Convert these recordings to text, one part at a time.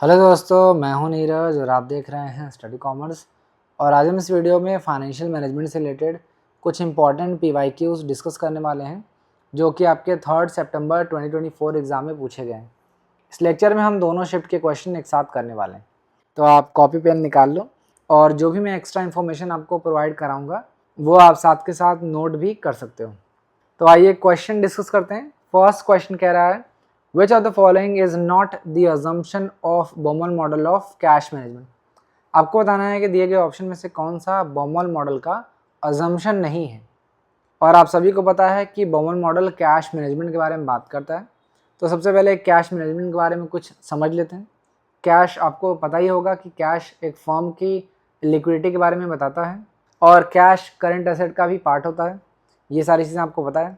Hello दोस्तों, मैं हूं नीरज और आप देख रहे हैं स्टडी कॉमर्स। और आज हम इस वीडियो में फाइनेंशियल मैनेजमेंट से रिलेटेड कुछ इंपॉर्टेंट PYQs डिस्कस करने वाले हैं जो कि आपके 3 सितंबर 2024 एग्ज़ाम में पूछे गए हैं। इस लेक्चर में हम दोनों शिफ्ट के क्वेश्चन एक साथ करने वाले हैं, तो आप कॉपी पेन निकाल लो और जो भी मैं एक्स्ट्रा इन्फॉर्मेशन आपको प्रोवाइड कराऊँगा वो आप साथ के साथ नोट भी कर सकते हो। तो आइए क्वेश्चन डिस्कस करते हैं। फर्स्ट क्वेश्चन कह रहा है, Which of the following is not the assumption of Baumol model of cash management? आपको बताना है कि दिए गए ऑप्शन में से कौन सा बॉमल मॉडल का अजम्पशन नहीं है। और आप सभी को पता है कि बॉमल मॉडल कैश मैनेजमेंट के बारे में बात करता है। तो सबसे पहले कैश मैनेजमेंट के बारे में कुछ समझ लेते हैं। कैश, आपको पता ही होगा कि कैश एक फर्म की लिक्विडिटी के बारे में बताता है और कैश करंट एसेट का भी पार्ट होता है। ये सारी चीज़ें आपको पता है।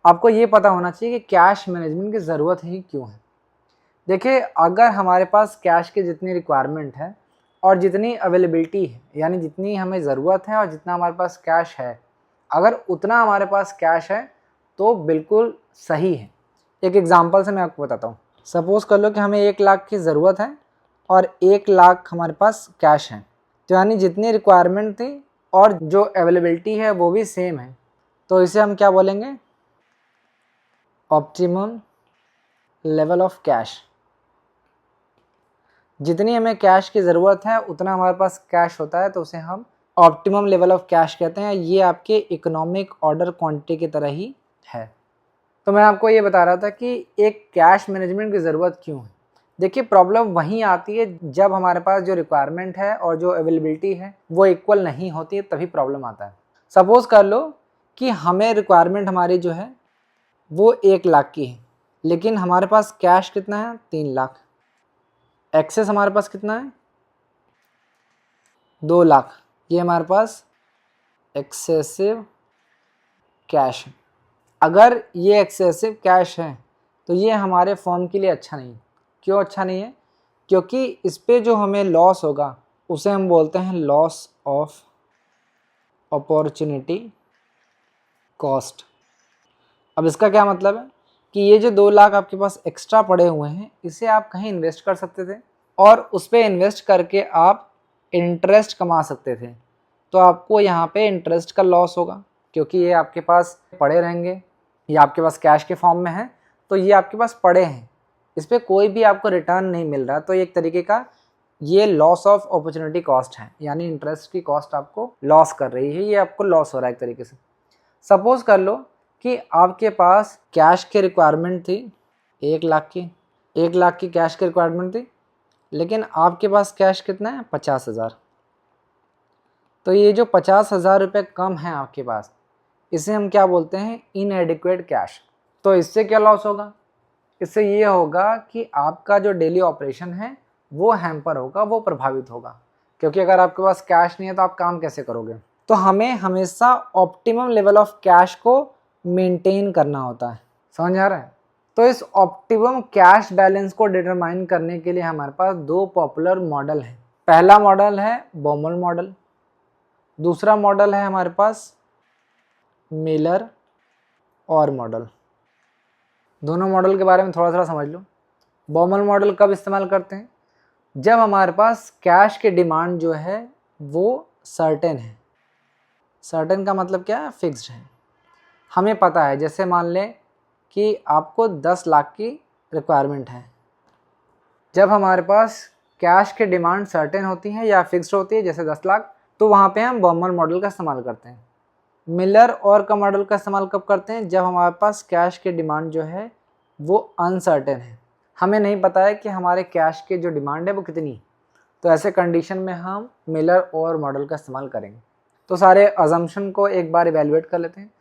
आपको ये पता होना चाहिए कि कैश मैनेजमेंट की ज़रूरत ही क्यों है। देखिए, अगर हमारे पास कैश की जितनी रिक्वायरमेंट है और जितनी अवेलेबिलिटी है, यानी जितनी हमें ज़रूरत है और जितना हमारे पास कैश है, अगर उतना हमारे पास कैश है तो बिल्कुल सही है। एक एग्जांपल से मैं आपको बताता हूँ। सपोज़ कर लो कि हमें 1 लाख की ज़रूरत है और 1 लाख हमारे पास कैश है, तो यानी जितनी रिक्वायरमेंट थी और जो अवेलेबिलिटी है वो भी सेम है। तो इसे हम क्या बोलेंगे? Optimum level of cash. जितनी हमें कैश की ज़रूरत है उतना हमारे पास कैश होता है, तो उसे हम ऑप्टिमम लेवल ऑफ कैश कहते हैं। ये आपके इकोनॉमिक ऑर्डर क्वांटिटी की तरह ही है। तो मैं आपको ये बता रहा था कि एक कैश मैनेजमेंट की ज़रूरत क्यों है। देखिए, प्रॉब्लम वहीं आती है जब हमारे पास जो रिक्वायरमेंट है और जो अवेलेबिलिटी है वो इक्वल नहीं होती है, तभी प्रॉब्लम आता है। सपोज़ कर लो कि हमें रिक्वायरमेंट हमारी जो है वो 1 लाख की है, लेकिन हमारे पास कैश कितना है? 3 लाख। एक्सेस हमारे पास कितना है? 2 लाख। ये हमारे पास एक्सेसिव कैश है। अगर ये एक्सेसिव कैश है तो ये हमारे फर्म के लिए अच्छा नहीं है। क्यों अच्छा नहीं है? क्योंकि इस पे जो हमें लॉस होगा उसे हम बोलते हैं लॉस ऑफ अपॉर्चुनिटी कॉस्ट। अब इसका क्या मतलब है कि ये जो 2 लाख आपके पास एक्स्ट्रा पड़े हुए हैं, इसे आप कहीं इन्वेस्ट कर सकते थे और उस पर इन्वेस्ट करके आप इंटरेस्ट कमा सकते थे। तो आपको यहाँ पे इंटरेस्ट का लॉस होगा क्योंकि ये आपके पास पड़े रहेंगे, ये आपके पास कैश के फॉर्म में है, तो ये आपके पास पड़े हैं, इस पर कोई भी आपको रिटर्न नहीं मिल रहा। तो एक तरीके का ये लॉस ऑफ अपॉर्चुनिटी कॉस्ट है, यानी इंटरेस्ट की कॉस्ट आपको लॉस कर रही है, ये आपको लॉस हो रहा है एक तरीके से। सपोज कर लो कि आपके पास कैश की रिक्वायरमेंट थी 1 लाख की, 1 लाख की कैश की रिक्वायरमेंट थी, लेकिन आपके पास कैश कितना है? 50,000। तो ये जो 50,000 रुपये कम है आपके पास, इसे हम क्या बोलते हैं? इनएडिक्वेट कैश। तो इससे क्या लॉस होगा? इससे ये होगा कि आपका जो डेली ऑपरेशन है वो हैम्पर होगा, वो प्रभावित होगा, क्योंकि अगर आपके पास कैश नहीं है तो आप काम कैसे करोगे? तो हमें हमेशा ऑप्टिमम लेवल ऑफ कैश को मेंटेन करना होता है। समझ आ रहा है? तो इस ऑप्टिमम कैश बैलेंस को डिटरमाइन करने के लिए हमारे पास 2 पॉपुलर मॉडल हैं। पहला मॉडल है बॉमल मॉडल, दूसरा मॉडल है हमारे पास मिलर और मॉडल। दोनों मॉडल के बारे में थोड़ा थोड़ा समझ लो। बॉमल मॉडल कब इस्तेमाल करते हैं? जब हमारे पास कैश की डिमांड जो है वो सर्टेन है। सर्टेन का मतलब क्या है? फिक्स्ड है। हमें पता है, जैसे मान लें कि आपको 10 लाख की रिक्वायरमेंट है। जब हमारे पास कैश की डिमांड सर्टेन होती है या फिक्स्ड होती है, जैसे 10 लाख, तो वहाँ पे हम बॉमल मॉडल का इस्तेमाल करते हैं। मिलर और का मॉडल का इस्तेमाल कब करते हैं? जब हमारे पास कैश की डिमांड जो है वो अनसर्टेन है, हमें नहीं पता है कि हमारे कैश की जो डिमांड है वो कितनी। तो ऐसे कंडीशन में हम मिलर और मॉडल का इस्तेमाल करेंगे। तो सारे अजम्पशन को एक बार इवेलुएट कर लेते हैं।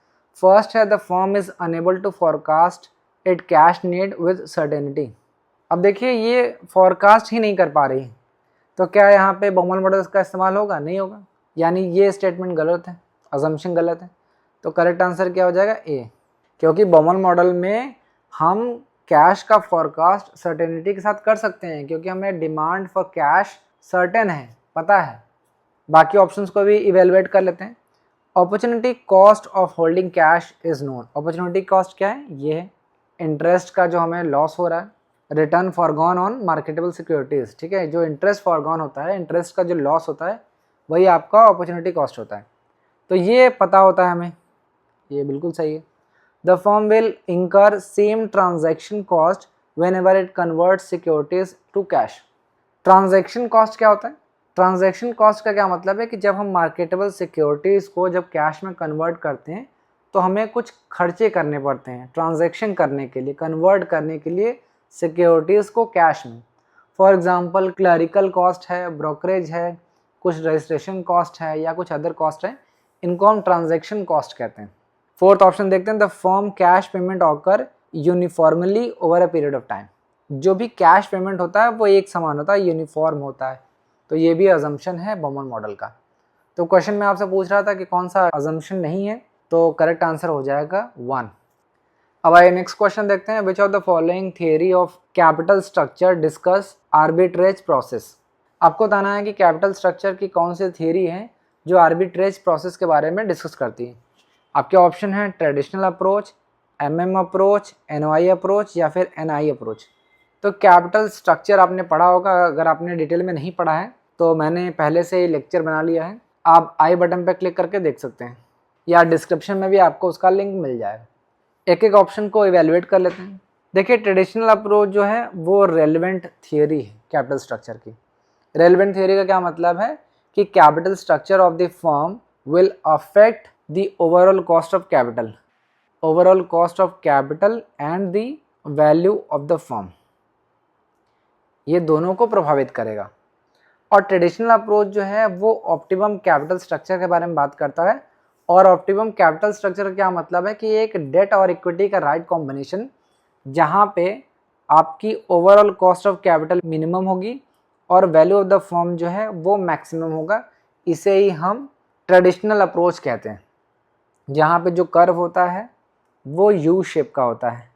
फर्स्ट है, the firm is unable to forecast it cash need with certainty. अब देखिए, ये फॉरकास्ट ही नहीं कर पा रही है, तो क्या यहाँ पे बॉमल मॉडल का इस्तेमाल होगा? नहीं होगा। यानी ये स्टेटमेंट गलत है, अजम्पशन गलत है। तो करेक्ट आंसर क्या हो जाएगा? ए। क्योंकि बॉमल मॉडल में हम कैश का फॉरकास्ट सर्टेनिटी के साथ कर सकते हैं, क्योंकि हमें डिमांड फॉर कैश सर्टेन है, पता है। बाकी ऑप्शंस को भी इवेलुएट कर लेते हैं। Opportunity cost of holding cash is known. Opportunity cost क्या है? ये है इंटरेस्ट का जो हमें लॉस हो रहा है, return foregone on marketable securities, ठीक है। जो इंटरेस्ट फॉरगॉन होता है, इंटरेस्ट का जो लॉस होता है, वही आपका अपॉर्चुनिटी कॉस्ट होता है। तो ये पता होता है हमें, ये बिल्कुल सही है। The firm will incur same transaction cost whenever it convert securities to cash. Transaction cost क्या होता है? ट्रांजैक्शन कॉस्ट का क्या मतलब है कि जब हम मार्केटेबल सिक्योरिटीज़ को जब कैश में कन्वर्ट करते हैं तो हमें कुछ खर्चे करने पड़ते हैं ट्रांजैक्शन करने के लिए, कन्वर्ट करने के लिए सिक्योरिटीज़ को कैश में। फॉर एग्जांपल क्लरिकल कॉस्ट है, ब्रोकरेज है, कुछ रजिस्ट्रेशन कॉस्ट है या कुछ अदर कॉस्ट है, इनको हम ट्रांजैक्शन कॉस्ट कहते हैं। फोर्थ ऑप्शन देखते हैं, the firm cash payment occur uniformly over a period of time. जो भी कैश पेमेंट होता है वो एक समान होता है, यूनिफॉर्म होता है। तो ये भी अजम्पशन है बॉमन मॉडल का। तो क्वेश्चन में आपसे पूछ रहा था कि कौन सा अजम्पशन नहीं है, तो करेक्ट आंसर हो जाएगा 1। अब आइए नेक्स्ट क्वेश्चन देखते हैं, which of the following theory of capital structure discuss arbitrage process. आपको बताना है कि कैपिटल स्ट्रक्चर की कौन सी थियरी है जो आर्बिट्रेज प्रोसेस के बारे में डिस्कस करती है। आपके ऑप्शन है traditional approach, MM approach, NOI approach या फिर एनआई अप्रोच। तो कैपिटल स्ट्रक्चर आपने पढ़ा होगा, अगर आपने डिटेल में नहीं पढ़ा है तो मैंने पहले से ही लेक्चर बना लिया है, आप आई बटन पर क्लिक करके देख सकते हैं या डिस्क्रिप्शन में भी आपको उसका लिंक मिल जाएगा। एक एक ऑप्शन को इवेलुएट कर लेते हैं। देखिए ट्रेडिशनल अप्रोच जो है वो रेलेवेंट थियरी है कैपिटल स्ट्रक्चर की। रेलेवेंट थियरी का क्या मतलब है कि capital structure of the firm will affect the overall cost of capital, overall cost of capital and the value of the firm, ये दोनों को प्रभावित करेगा। और ट्रेडिशनल अप्रोच जो है वो ऑप्टिमम कैपिटल स्ट्रक्चर के बारे में बात करता है। और ऑप्टिमम कैपिटल स्ट्रक्चर का क्या मतलब है कि एक डेट और इक्विटी का राइट कॉम्बिनेशन, जहाँ पे आपकी overall cost of capital minimum होगी और वैल्यू ऑफ द फर्म जो है वो मैक्सिमम होगा। इसे ही हम ट्रेडिशनल अप्रोच कहते हैं, जहाँ पे जो कर्व होता है वो यू शेप का होता है।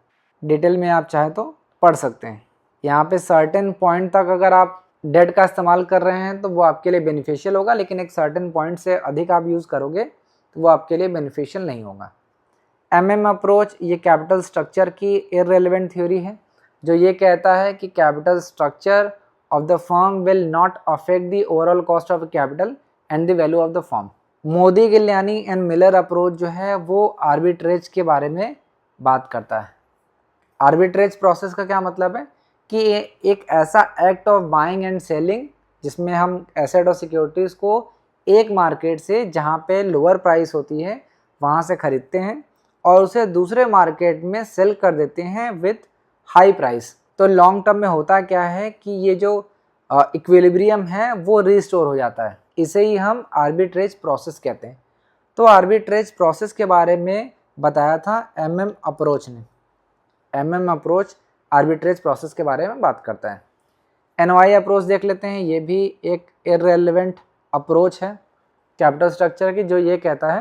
डिटेल में आप चाहे तो पढ़ सकते हैं। यहाँ पे सर्टेन पॉइंट तक अगर आप डेट का इस्तेमाल कर रहे हैं तो वो आपके लिए बेनिफिशियल होगा, लेकिन एक सर्टेन पॉइंट से अधिक आप यूज़ करोगे तो वो आपके लिए बेनिफिशियल नहीं होगा। एमएम अप्रोच ये कैपिटल स्ट्रक्चर की इररेलेवेंट थ्योरी है, जो ये कहता है कि capital structure of the firm will not affect the overall cost of capital and the value of the firm. Modigliani and Miller approach जो है वो आर्बिट्रेज के बारे में बात करता है। आर्बिट्रेज प्रोसेस का क्या मतलब है कि एक ऐसा act of buying and selling जिसमें हम एसेट और सिक्योरिटीज़ को एक मार्केट से जहाँ पे लोअर प्राइस होती है वहाँ से ख़रीदते हैं और उसे दूसरे मार्केट में सेल कर देते हैं विथ हाई प्राइस। तो लॉन्ग टर्म में होता क्या है कि ये जो इक्विलिब्रियम है वो रिस्टोर हो जाता है, इसे ही हम आर्बिट्रेज प्रोसेस कहते हैं। तो आर्बिट्रेज प्रोसेस के बारे में बताया था एमएम अप्रोच ने। एमएम अप्रोच आर्बिट्रेज प्रोसेस के बारे में बात करता है। एनओआई अप्रोच देख लेते हैं, ये भी एक इररेलेवेंट अप्रोच है कैपिटल स्ट्रक्चर की, जो ये कहता है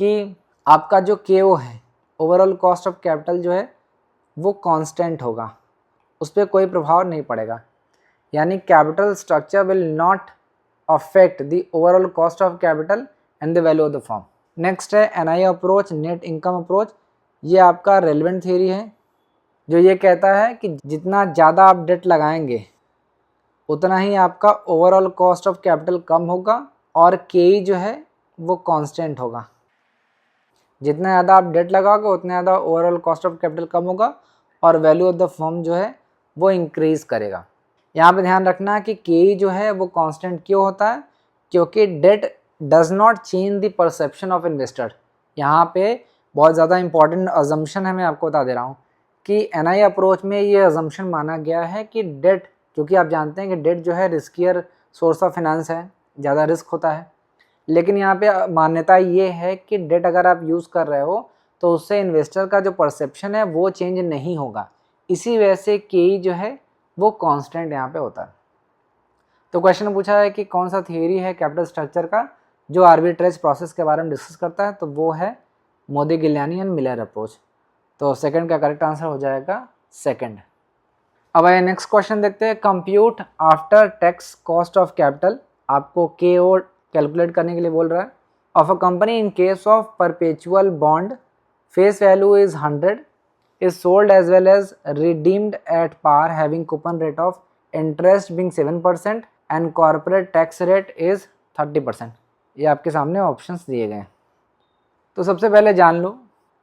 कि आपका जो केओ है, ओवरऑल कॉस्ट ऑफ कैपिटल जो है वो कांस्टेंट होगा, उस पर कोई प्रभाव नहीं पड़ेगा। यानी capital structure will not affect the overall cost of capital and the value of the firm. Next है NI approach, net income approach. ये आपका रेलेवेंट थियरी है, जो ये कहता है कि जितना ज़्यादा आप डेट लगाएंगे उतना ही आपका ओवरऑल कॉस्ट ऑफ कैपिटल कम होगा और केई जो है वो कांस्टेंट होगा। जितना ज़्यादा आप डेट लगाओगे उतना ज़्यादा ओवरऑल कॉस्ट ऑफ कैपिटल कम होगा और वैल्यू ऑफ द फर्म जो है वो इंक्रीज़ करेगा। यहाँ पे ध्यान रखना है कि केई जो है वो कांस्टेंट क्यों होता है, क्योंकि date does not change the perception of investor. यहाँ पे बहुत ज़्यादा इंपॉर्टेंट अजम्पशन है, मैं आपको बता दे रहा हूँ कि एनआई अप्रोच में ये अजम्पशन माना गया है कि डेट, क्योंकि आप जानते हैं कि डेट जो है रिस्कियर सोर्स ऑफ फाइनेंस है, ज़्यादा रिस्क होता है, लेकिन यहाँ पे मान्यता ये है कि डेट अगर आप यूज़ कर रहे हो तो उससे इन्वेस्टर का जो परसेप्शन है वो चेंज नहीं होगा। इसी वजह से केई जो है वो कांस्टेंट यहाँ पे होता है। तो क्वेश्चन पूछा है कि कौन सा थियरी है कैपिटल स्ट्रक्चर का जो आर्बिट्रेज प्रोसेस के बारे में डिस्कस करता है, तो वो है Modigliani and Miller approach. तो सेकंड का करेक्ट आंसर हो जाएगा सेकंड। अब आइए नेक्स्ट क्वेश्चन देखते हैं, compute after tax cost of capital. आपको केओ कैलकुलेट करने के लिए बोल रहा है। Of a company in case of perpetual bond face value is 100 is sold as well as redeemed at par having coupon rate of interest being 7% and corporate tax rate is 30%। ये आपके सामने options दिए गए हैं। तो सबसे पहले जान लो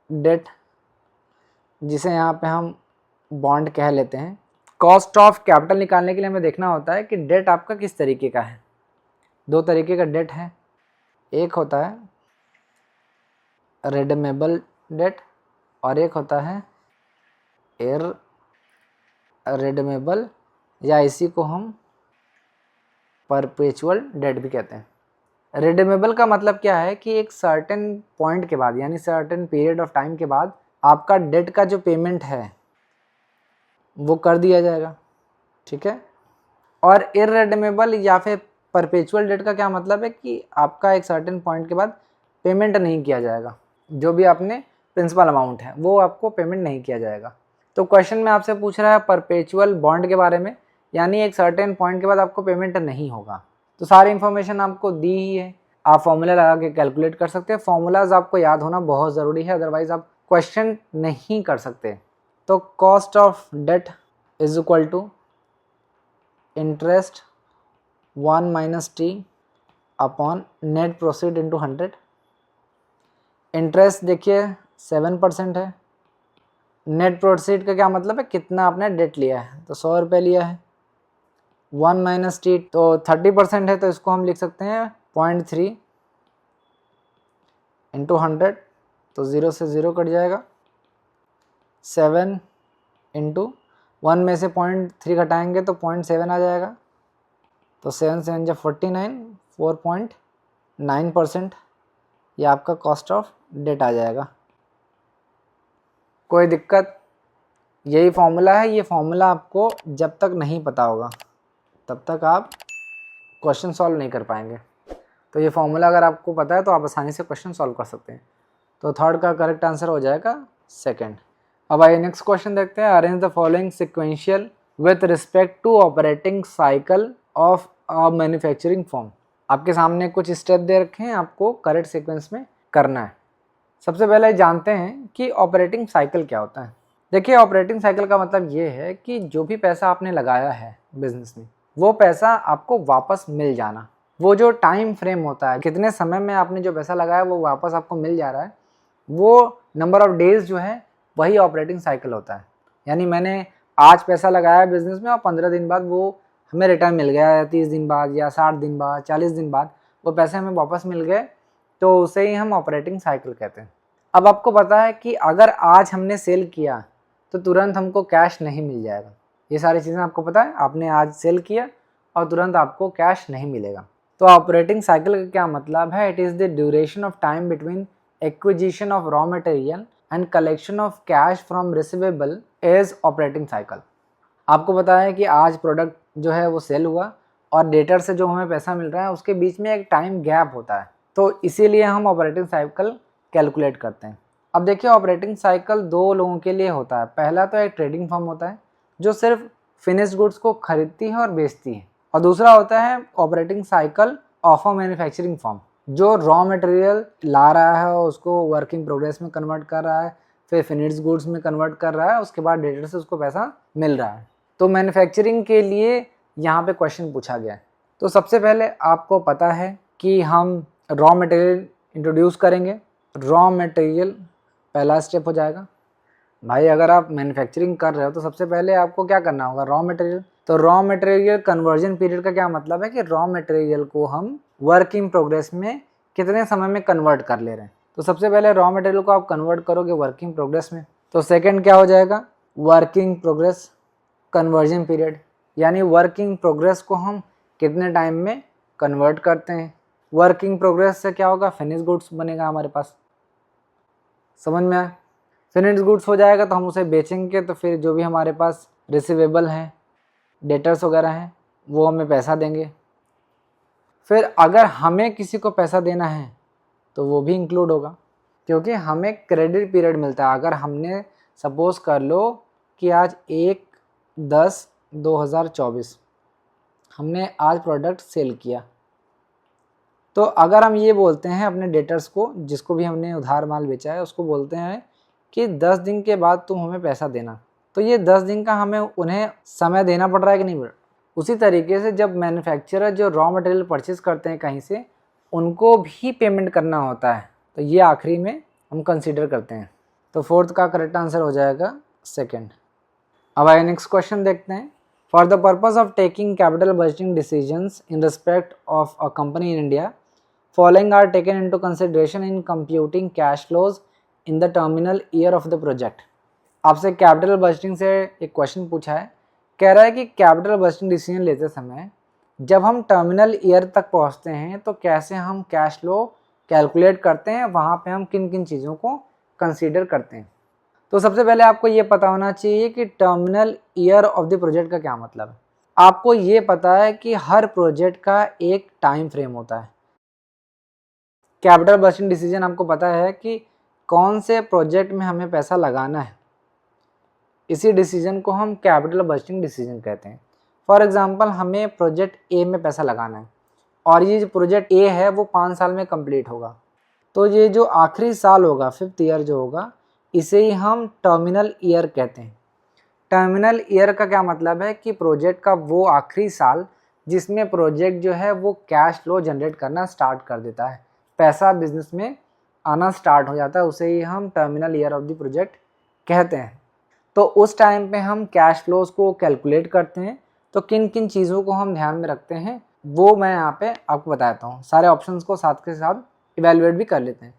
डेट, जिसे यहाँ पे हम बॉन्ड कह लेते हैं। कॉस्ट ऑफ कैपिटल निकालने के लिए हमें देखना होता है कि डेट आपका किस तरीके का है। दो तरीके का डेट है, एक होता है रिडीमेबल डेट और एक होता है इररिडीमेबल, या इसी को हम परपेचुअल डेट भी कहते हैं। रिडीमेबल का मतलब क्या है कि एक सर्टेन पॉइंट के बाद यानी सर्टेन पीरियड ऑफ टाइम के बाद आपका डेट का जो पेमेंट है वो कर दिया जाएगा, ठीक है। और इररिडीमेबल या फिर परपेचुअल डेट का क्या मतलब है कि आपका एक सर्टेन पॉइंट के बाद पेमेंट नहीं किया जाएगा, जो भी आपने प्रिंसिपल अमाउंट है वो आपको पेमेंट नहीं किया जाएगा। तो क्वेश्चन में आपसे पूछ रहा है परपेचुअल बॉन्ड के बारे में, यानी एक सर्टेन पॉइंट के बाद आपको पेमेंट नहीं होगा। तो सारी इन्फॉर्मेशन आपको दी ही है, आप फॉर्मूला लगा के कैलकुलेट कर सकते हैं। फॉर्मूलाज आपको याद होना बहुत ज़रूरी है, अदरवाइज आप क्वेश्चन नहीं कर सकते। तो cost of debt is equal to interest 1 - t upon net proceed into 100। Interest देखिए 7% है, नेट प्रोसीड का क्या मतलब है कितना आपने डेट लिया है, तो 100 रुपये लिया है। 1 - t तो 30% है, तो इसको हम लिख सकते हैं 0.3 इंटू 100, तो 0 से 0 कट जाएगा। 7 इंटू 1 में से 0.3 घटाएंगे तो 0.7 आ जाएगा, तो 7 7 जब 49, 4.9% ये आपका कॉस्ट ऑफ डेट आ जाएगा। कोई दिक्कत? यही फॉर्मूला है। ये फॉर्मूला आपको जब तक नहीं पता होगा तब तक आप क्वेश्चन सॉल्व नहीं कर पाएंगे। तो ये फॉर्मूला अगर आपको पता है तो आप आसानी से क्वेश्चन सॉल्व कर सकते हैं। तो थर्ड का करेक्ट आंसर हो जाएगा सेकंड। अब आइए नेक्स्ट क्वेश्चन देखते हैं। Arrange the following sequential with respect to operating cycle of a manufacturing firm. आपके सामने कुछ स्टेप दे रखे हैं, आपको करेक्ट सीक्वेंस में करना है। सबसे पहले जानते हैं कि ऑपरेटिंग साइकिल क्या होता है। देखिए, ऑपरेटिंग साइकिल का मतलब ये है कि जो भी पैसा आपने लगाया है बिजनेस में, वो पैसा आपको वापस मिल जाना। वो जो टाइम फ्रेम होता है, कितने समय में आपने जो पैसा लगाया वो वापस आपको मिल जा रहा है, वो नंबर ऑफ डेज जो है वही ऑपरेटिंग साइकिल होता है। यानी मैंने आज पैसा लगाया बिजनेस में और 15 दिन बाद वो हमें रिटर्न मिल गया, या 30 दिन बाद, या 60 दिन बाद, 40 दिन बाद वो पैसे हमें वापस मिल गए, तो उसे ही हम ऑपरेटिंग साइकिल कहते हैं। अब आपको पता है कि अगर आज हमने सेल किया तो तुरंत हमको कैश नहीं मिल जाएगा। ये सारी चीज़ें आपको पता है, आपने आज सेल किया और तुरंत आपको कैश नहीं मिलेगा। तो ऑपरेटिंग साइकिल का क्या मतलब है? It is the duration of time between acquisition of raw material and collection of cash from receivable as operating cycle. आपको पता है कि आज प्रोडक्ट जो है वो सेल हुआ और डेटर से जो हमें पैसा मिल रहा है उसके बीच में एक टाइम गैप होता है, तो इसीलिए हम ऑपरेटिंग साइकिल कैलकुलेट करते हैं। अब देखिए, ऑपरेटिंग साइकिल दो लोगों के लिए होता है। पहला तो एक ट्रेडिंग फर्म होता है जो सिर्फ फिनिश्ड गुड्स को खरीदती है और बेचती है, और दूसरा होता है operating cycle of a manufacturing firm जो रॉ मटेरियल ला रहा है और उसको वर्क इन प्रोग्रेस में कन्वर्ट कर रहा है, फिर फिनिश्ड गुड्स में कन्वर्ट कर रहा है, उसके बाद डेटर से उसको पैसा मिल रहा है। तो मैन्युफैक्चरिंग के लिए यहाँ पे क्वेश्चन पूछा गया है। तो सबसे पहले आपको पता है कि हम रॉ मटेरियल इंट्रोड्यूस करेंगे। रॉ मटेरियल पहला स्टेप हो जाएगा। भाई, अगर आप मैन्युफैक्चरिंग कर रहे हो तो सबसे पहले आपको क्या करना होगा? Raw material. तो रॉ मटेरियल कन्वर्जन पीरियड का क्या मतलब है कि रॉ मटेरियल को हम वर्क इन प्रोग्रेस में कितने समय में कन्वर्ट कर ले रहे हैं। तो सबसे पहले रॉ मटेरियल को आप कन्वर्ट करोगे वर्क इन प्रोग्रेस में। तो सेकेंड क्या हो जाएगा? Work in progress conversion period, यानी वर्क इन प्रोग्रेस को हम कितने टाइम में कन्वर्ट करते हैं। वर्क इन प्रोग्रेस से क्या होगा? फिनिश गुड्स बनेगा हमारे पास। समझ में आया? फिनिश्ड गुड्स हो जाएगा तो हम उसे बेचेंगे, तो फिर जो भी हमारे पास रिसीवेबल हैं, डेटर्स वगैरह हैं, वो हमें पैसा देंगे। फिर अगर हमें किसी को पैसा देना है तो वो भी इंक्लूड होगा, क्योंकि हमें क्रेडिट पीरियड मिलता है। अगर हमने सपोज कर लो कि आज 1/10/2024 हमने आज प्रोडक्ट सेल किया, तो अगर हम ये बोलते हैं अपने डेटर्स को, जिसको भी हमने उधार माल बेचा है, उसको बोलते हैं कि 10 दिन के बाद तुम हमें पैसा देना, तो ये 10 दिन का हमें उन्हें समय देना पड़ रहा है कि नहीं? उसी तरीके से जब मैन्युफैक्चरर जो रॉ मटेरियल परचेज करते हैं कहीं से, उनको भी पेमेंट करना होता है, तो ये आखिरी में हम कंसीडर करते हैं। तो फोर्थ का करेक्ट आंसर हो जाएगा सेकंड। अब आइए नेक्स्ट क्वेश्चन देखते हैं। For the purpose of taking capital budgeting decisions in respect of a company in India, following are taken into consideration in computing cash flows in the terminal year of the project. आपसे capital budgeting से एक question पूछा है, कह रहा है कि capital budgeting decision लेते समय जब हम टर्मिनल ईयर तक पहुंचते हैं तो कैसे हम कैश फ्लो कैलकुलेट करते हैं, वहाँ पे हम किन किन चीज़ों को कंसीडर करते हैं। तो सबसे पहले आपको ये पता होना चाहिए कि terminal year of the project का क्या मतलब है। आपको ये पता है कि हर प्रोजेक्ट का एक टाइम फ्रेम होता है। कैपिटल बजटिंग डिसीजन आपको पता है कि कौन से प्रोजेक्ट में हमें पैसा लगाना है, इसी डिसीजन को हम कैपिटल बजटिंग डिसीजन कहते हैं। फॉर एग्जांपल हमें प्रोजेक्ट ए में पैसा लगाना है और ये जो प्रोजेक्ट ए है वो 5 साल में कंप्लीट होगा, तो ये जो आखिरी साल होगा, 5th ईयर जो होगा, इसे ही हम टर्मिनल ईयर कहते हैं। टर्मिनल ईयर का क्या मतलब है कि प्रोजेक्ट का वो आखिरी साल जिसमें प्रोजेक्ट जो है वो कैश फ्लो जनरेट करना स्टार्ट कर देता है, पैसा बिजनेस में आना स्टार्ट हो जाता है, उसे ही हम terminal year of the project कहते हैं। तो उस टाइम पे हम कैश फ्लोज को कैलकुलेट करते हैं। तो किन किन चीज़ों को हम ध्यान में रखते हैं वो मैं यहाँ पे आपको बताता हूँ। सारे ऑप्शंस को साथ के साथ इवेलुएट भी कर लेते हैं।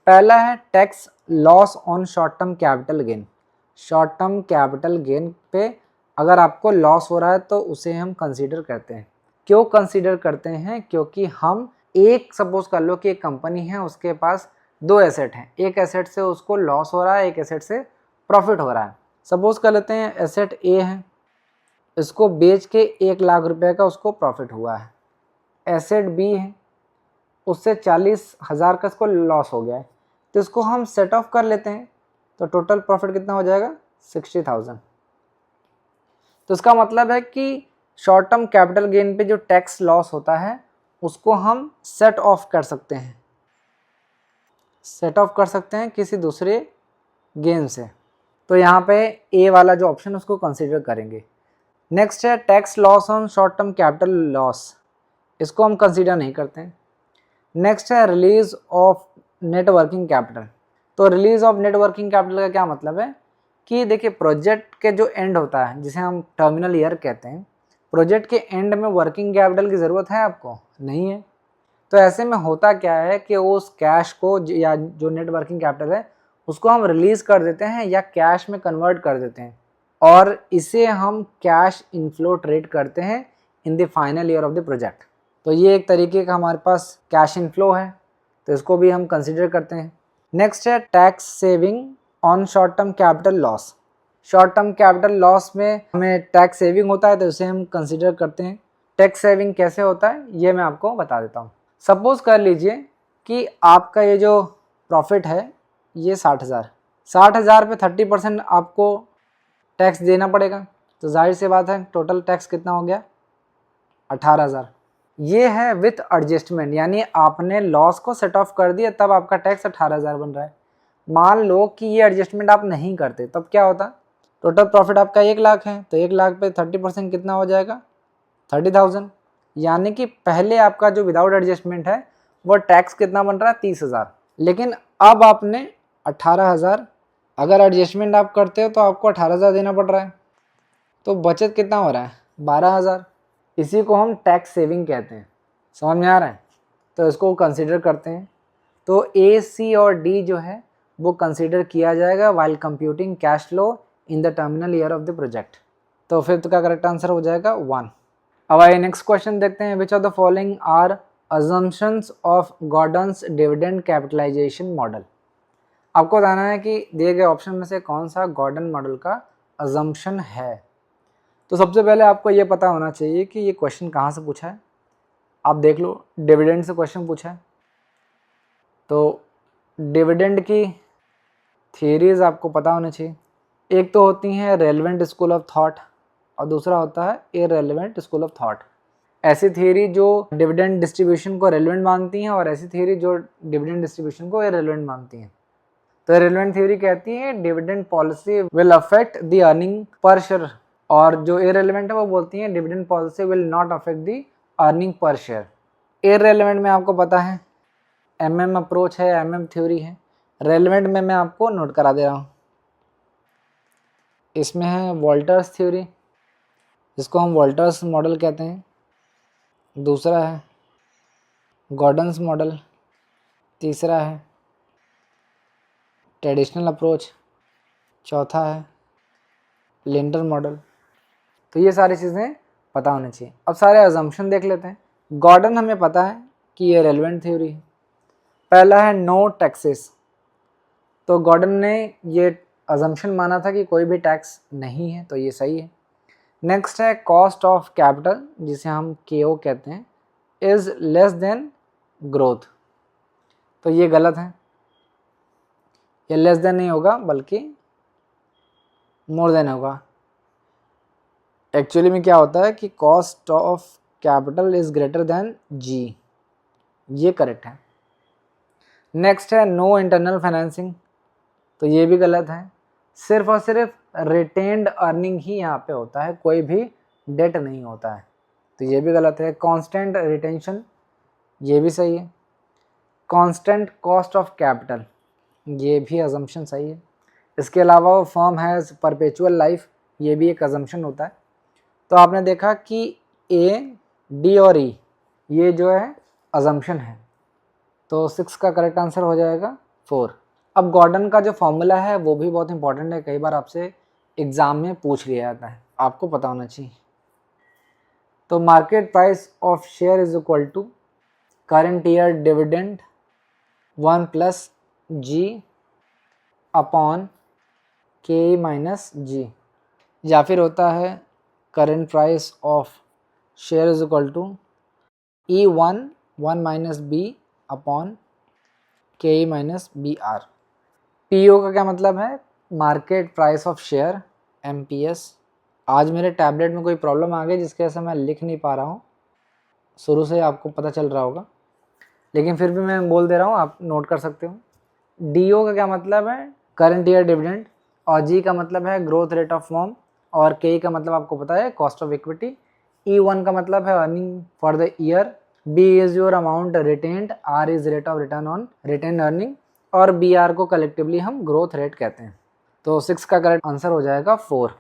पहला है tax loss on short term capital gain. Short term capital gain पे अगर आपको लॉस हो रहा है तो उसे हम कंसीडर करते हैं। क्यों कंसीडर करते हैं? क्योंकि हम एक सपोज कर लो कि एक कंपनी है, उसके पास 2 एसेट हैं, एक एसेट से उसको लॉस हो रहा है, एक एसेट से प्रॉफिट हो रहा है। सपोज कर लेते हैं एसेट ए है, इसको बेच के 1 लाख रुपए का उसको प्रॉफिट हुआ है। एसेट बी है, उससे 40,000 का इसको लॉस हो गया है, तो इसको हम सेट ऑफ कर लेते हैं, तो टोटल प्रॉफिट कितना हो जाएगा? 60,000। तो इसका मतलब है कि शॉर्ट टर्म कैपिटल गेन पे जो टैक्स लॉस होता है उसको हम सेट ऑफ कर सकते हैं, सेट ऑफ कर सकते हैं किसी दूसरे गेन से। तो यहाँ पे ए वाला जो ऑप्शन उसको कंसीडर करेंगे। नेक्स्ट है tax loss on short term capital loss, इसको हम कंसीडर नहीं करते हैं। नेक्स्ट है release of net working capital. तो release of net working capital का क्या मतलब है कि देखिए प्रोजेक्ट के जो एंड होता है जिसे हम टर्मिनल ईयर कहते हैं, प्रोजेक्ट के एंड में वर्किंग कैपिटल की ज़रूरत है आपको? नहीं है। तो ऐसे में होता क्या है कि उस कैश को या जो नेट वर्किंग कैपिटल है उसको हम रिलीज कर देते हैं या कैश में कन्वर्ट कर देते हैं, और इसे हम कैश इनफ्लो ट्रेड करते हैं in the final year of the project. तो ये एक तरीके का हमारे पास कैश इनफ्लो है, तो इसको भी हम कंसिडर करते हैं। नेक्स्ट है tax saving on short term capital loss. Short term capital loss में हमें टैक्स सेविंग होता है, तो इसे हम कंसिडर करते हैं। टैक्स सेविंग कैसे होता है ये मैं आपको बता देता हूँ। सपोज कर लीजिए कि आपका ये जो प्रॉफिट है ये 60,000 पे 30% आपको टैक्स देना पड़ेगा, तो जाहिर सी बात है टोटल टैक्स कितना हो गया? 18,000। ये है विथ एडजस्टमेंट, यानी आपने लॉस को सेट ऑफ कर दिया तब आपका टैक्स 18,000 बन रहा है। मान लो कि ये एडजस्टमेंट आप नहीं करते, तब क्या होता? टोटल प्रॉफिट आपका 1 लाख है, तो 1 लाख पे 30% कितना हो जाएगा? 30,000। यानी कि पहले आपका जो विदाउट एडजस्टमेंट है वो टैक्स कितना बन रहा है? 30,000। लेकिन अब आपने 18,000, अगर एडजस्टमेंट आप करते हो तो आपको 18,000 देना पड़ रहा है, तो बचत कितना हो रहा है? 12,000। इसी को हम टैक्स सेविंग कहते हैं। समझ में आ रहा है? तो इसको कंसीडर करते हैं। तो ए, सी और डी जो है वो कंसीडर किया जाएगा while computing cash flow in the terminal year of the project. तो फिफ्थ का करेक्ट आंसर हो जाएगा 1। अब आइए नेक्स्ट क्वेश्चन देखते हैं। Which of the following are assumptions of Gordon's dividend capitalisation model. आपको बताना है कि दिए गए ऑप्शन में से कौन सा गॉर्डन मॉडल का assumption है। तो सबसे पहले आपको ये पता होना चाहिए कि ये क्वेश्चन कहाँ से पूछा है। आप देख लो, डिविडेंड से क्वेश्चन पूछा है, तो डिविडेंड की थियरीज आपको पता होनी चाहिए। एक तो होती हैं रेलेवेंट स्कूल ऑफ थॉट और दूसरा होता है इररेलेवेंट स्कूल ऑफ थॉट। ऐसी थियरी जो डिविडेंड डिस्ट्रीब्यूशन को रेलेवेंट मानती हैं और ऐसी थियरी जो डिविडेंड डिस्ट्रीब्यूशन को इररेलेवेंट मानती हैं। तो इररिलेवेंट थ्योरी कहती है dividend policy will affect the earning per share, और जो इररिलेवेंट है वो बोलती है dividend policy will not affect the earning per share. Irrelevant में आपको पता है एमएम अप्रोच है, एमएम थ्योरी है। रेलेवेंट में मैं आपको नोट करा दे रहा हूँ। इसमें है वॉल्टर्स थ्योरी, जिसको हम वॉल्टर्स मॉडल कहते हैं। दूसरा है गॉर्डन्स मॉडल। तीसरा है ट्रेडिशनल अप्रोच। चौथा है लिंडर मॉडल। तो ये सारी चीज़ें पता होनी चाहिए। अब सारे अजम्पशन देख लेते हैं। गॉर्डन हमें पता है कि ये रेलेवेंट थ्योरी है। पहला है नो टैक्सेस, तो गॉर्डन ने ये अजम्पशन माना था कि कोई भी टैक्स नहीं है, तो ये सही है। नेक्स्ट है कॉस्ट ऑफ कैपिटल, जिसे हम KO कहते हैं, इज़ लेस देन ग्रोथ, तो ये गलत है। ये लेस देन नहीं होगा बल्कि मोर देन होगा। एक्चुअली में क्या होता है कि cost of capital is greater than G, ये करेक्ट है। नेक्स्ट है नो इंटरनल फाइनेंसिंग, तो ये भी गलत है। सिर्फ और सिर्फ रिटेन्ड अर्निंग ही यहाँ पे होता है, कोई भी डेट नहीं होता है, तो ये भी गलत है। कांस्टेंट रिटेंशन, ये भी सही है। कांस्टेंट कॉस्ट ऑफ कैपिटल, ये भी अजम्पशन सही है। इसके अलावा वो फर्म हैज़ परपेचुअल लाइफ, ये भी एक अजम्पशन होता है। तो आपने देखा कि A, D और E ये जो है अजम्पशन है, तो 6 का करेक्ट आंसर हो जाएगा 4। अब गॉर्डन का जो फॉर्मूला है वो भी बहुत इंपॉर्टेंट है, कई बार आपसे एग्ज़ाम में पूछ लिया जाता है, आपको पता होना चाहिए। तो market price of share is equal to current year dividend 1 + G upon K - G, या फिर होता है current price of share is equal to E1 1 - B upon K - BR। PO का क्या मतलब है? Market price of share, MPS। आज मेरे टैबलेट में कोई प्रॉब्लम आ गई जिसकी वजह से मैं लिख नहीं पा रहा हूँ, शुरू से आपको पता चल रहा होगा, लेकिन फिर भी मैं बोल दे रहा हूँ, आप नोट कर सकते हो। DO का क्या मतलब है? करंट ईयर डिविडेंड, और G का मतलब है ग्रोथ रेट ऑफ फर्म, और K का मतलब आपको पता है कॉस्ट ऑफ इक्विटी। E1 का मतलब है earning for the year, B is your amount retained, R is rate of return on retained earning, और BR को कलेक्टिवली हम ग्रोथ रेट कहते हैं। तो 6 का करेक्ट आंसर हो जाएगा 4।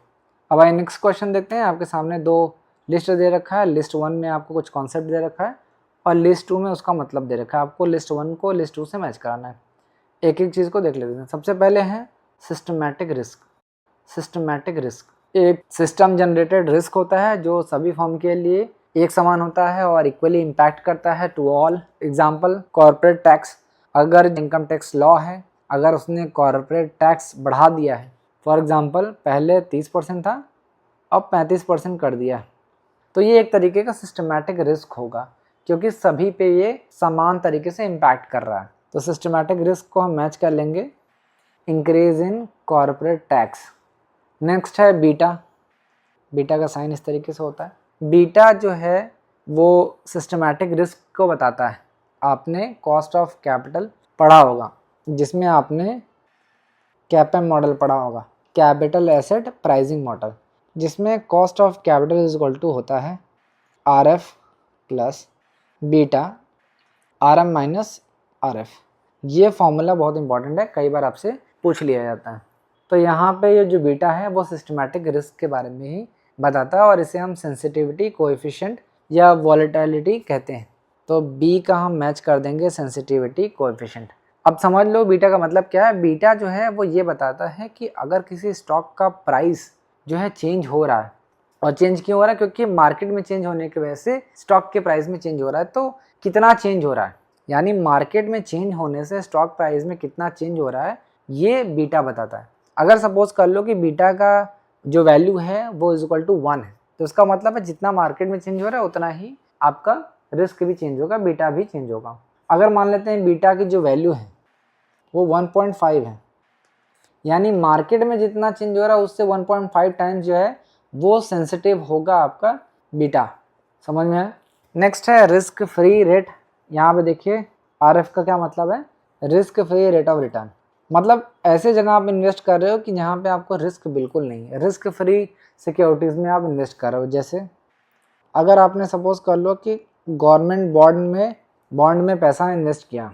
अब आइए नेक्स्ट क्वेश्चन देखते हैं। आपके सामने 2 लिस्ट दे रखा है। लिस्ट 1 में आपको कुछ कॉन्सेप्ट दे रखा है और लिस्ट 2 में उसका मतलब दे रखा है। आपको लिस्ट 1 को लिस्ट 2 से मैच कराना है। एक एक चीज़ को देख लेते हैं। सबसे पहले है सिस्टमैटिक रिस्क। सिस्टमैटिक रिस्क एक सिस्टम जनरेटेड रिस्क होता है जो सभी फर्म के लिए एक समान होता है और इक्वली इम्पैक्ट करता है to all. Example corporate tax, अगर इनकम टैक्स लॉ है, अगर उसने कॉर्पोरेट टैक्स बढ़ा दिया है, फॉर एग्जाम्पल पहले 30% था, अब 35% कर दिया है, तो ये एक तरीके का सिस्टमैटिक रिस्क होगा क्योंकि सभी पे ये समान तरीके से इम्पैक्ट कर रहा है। तो सिस्टमैटिक रिस्क को हम मैच कर लेंगे increase in corporate tax. Next है बीटा। बीटा का साइन इस तरीके से होता है। बीटा जो है वो सिस्टमैटिक रिस्क को बताता है। आपने कॉस्ट ऑफ कैपिटल पढ़ा होगा, जिसमें आपने कैपएम मॉडल पढ़ा होगा, कैपिटल एसेट प्राइसिंग मॉडल, जिसमें cost of capital is equal to होता है RF plus beta RM minus RF। ये फॉर्मूला बहुत इंपॉर्टेंट है, कई बार आपसे पूछ लिया जाता है। तो यहाँ पे ये जो बीटा है वो सिस्टमैटिक रिस्क के बारे में ही बताता है और इसे हम सेंसिटिविटी कोएफिशिएंट या वॉलेटिलिटी कहते हैं। तो B का हम मैच कर देंगे सेंसिटिविटी कोएफिशिएंट। अब समझ लो बीटा का मतलब क्या है। बीटा जो है वो ये बताता है कि अगर किसी स्टॉक का प्राइस जो है चेंज हो रहा है, और चेंज क्यों हो रहा है? क्योंकि मार्केट में चेंज होने की वजह से स्टॉक के प्राइस में चेंज हो रहा है। तो कितना चेंज हो रहा है, यानी मार्केट में चेंज होने से स्टॉक प्राइस में कितना चेंज हो रहा है, ये बीटा बताता है। अगर सपोज कर लो कि बीटा का जो वैल्यू है वो इज इक्वल टू 1 है, तो इसका मतलब है जितना मार्केट में चेंज हो रहा है उतना ही आपका रिस्क भी चेंज होगा, बीटा भी चेंज होगा। अगर मान लेते हैं बीटा की जो वैल्यू है वो 1.5 है, यानी मार्केट में जितना चेंज हो रहा है उससे 1.5 टाइम्स जो है वो सेंसिटिव होगा आपका बीटा। समझ में है? नेक्स्ट है रिस्क फ्री रेट। यहाँ पे देखिए RF का क्या मतलब है? Risk free rate of return. मतलब ऐसे जगह आप इन्वेस्ट कर रहे हो कि जहाँ पे आपको रिस्क बिल्कुल नहीं है, रिस्क फ्री सिक्योरिटीज़ में आप इन्वेस्ट कर रहे हो। जैसे अगर आपने सपोज कर लो कि गवर्नमेंट बॉन्ड में पैसा इन्वेस्ट किया,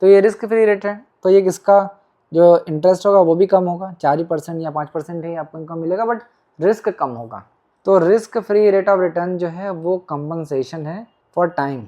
तो ये रिस्क फ्री रेट है, तो ये किसका जो इंटरेस्ट होगा वो भी कम होगा, 4% या 5% ही आपको इनकम मिलेगा, बट रिस्क कम होगा। तो risk free rate of return जो है वो कंपनसेशन है फॉर टाइम।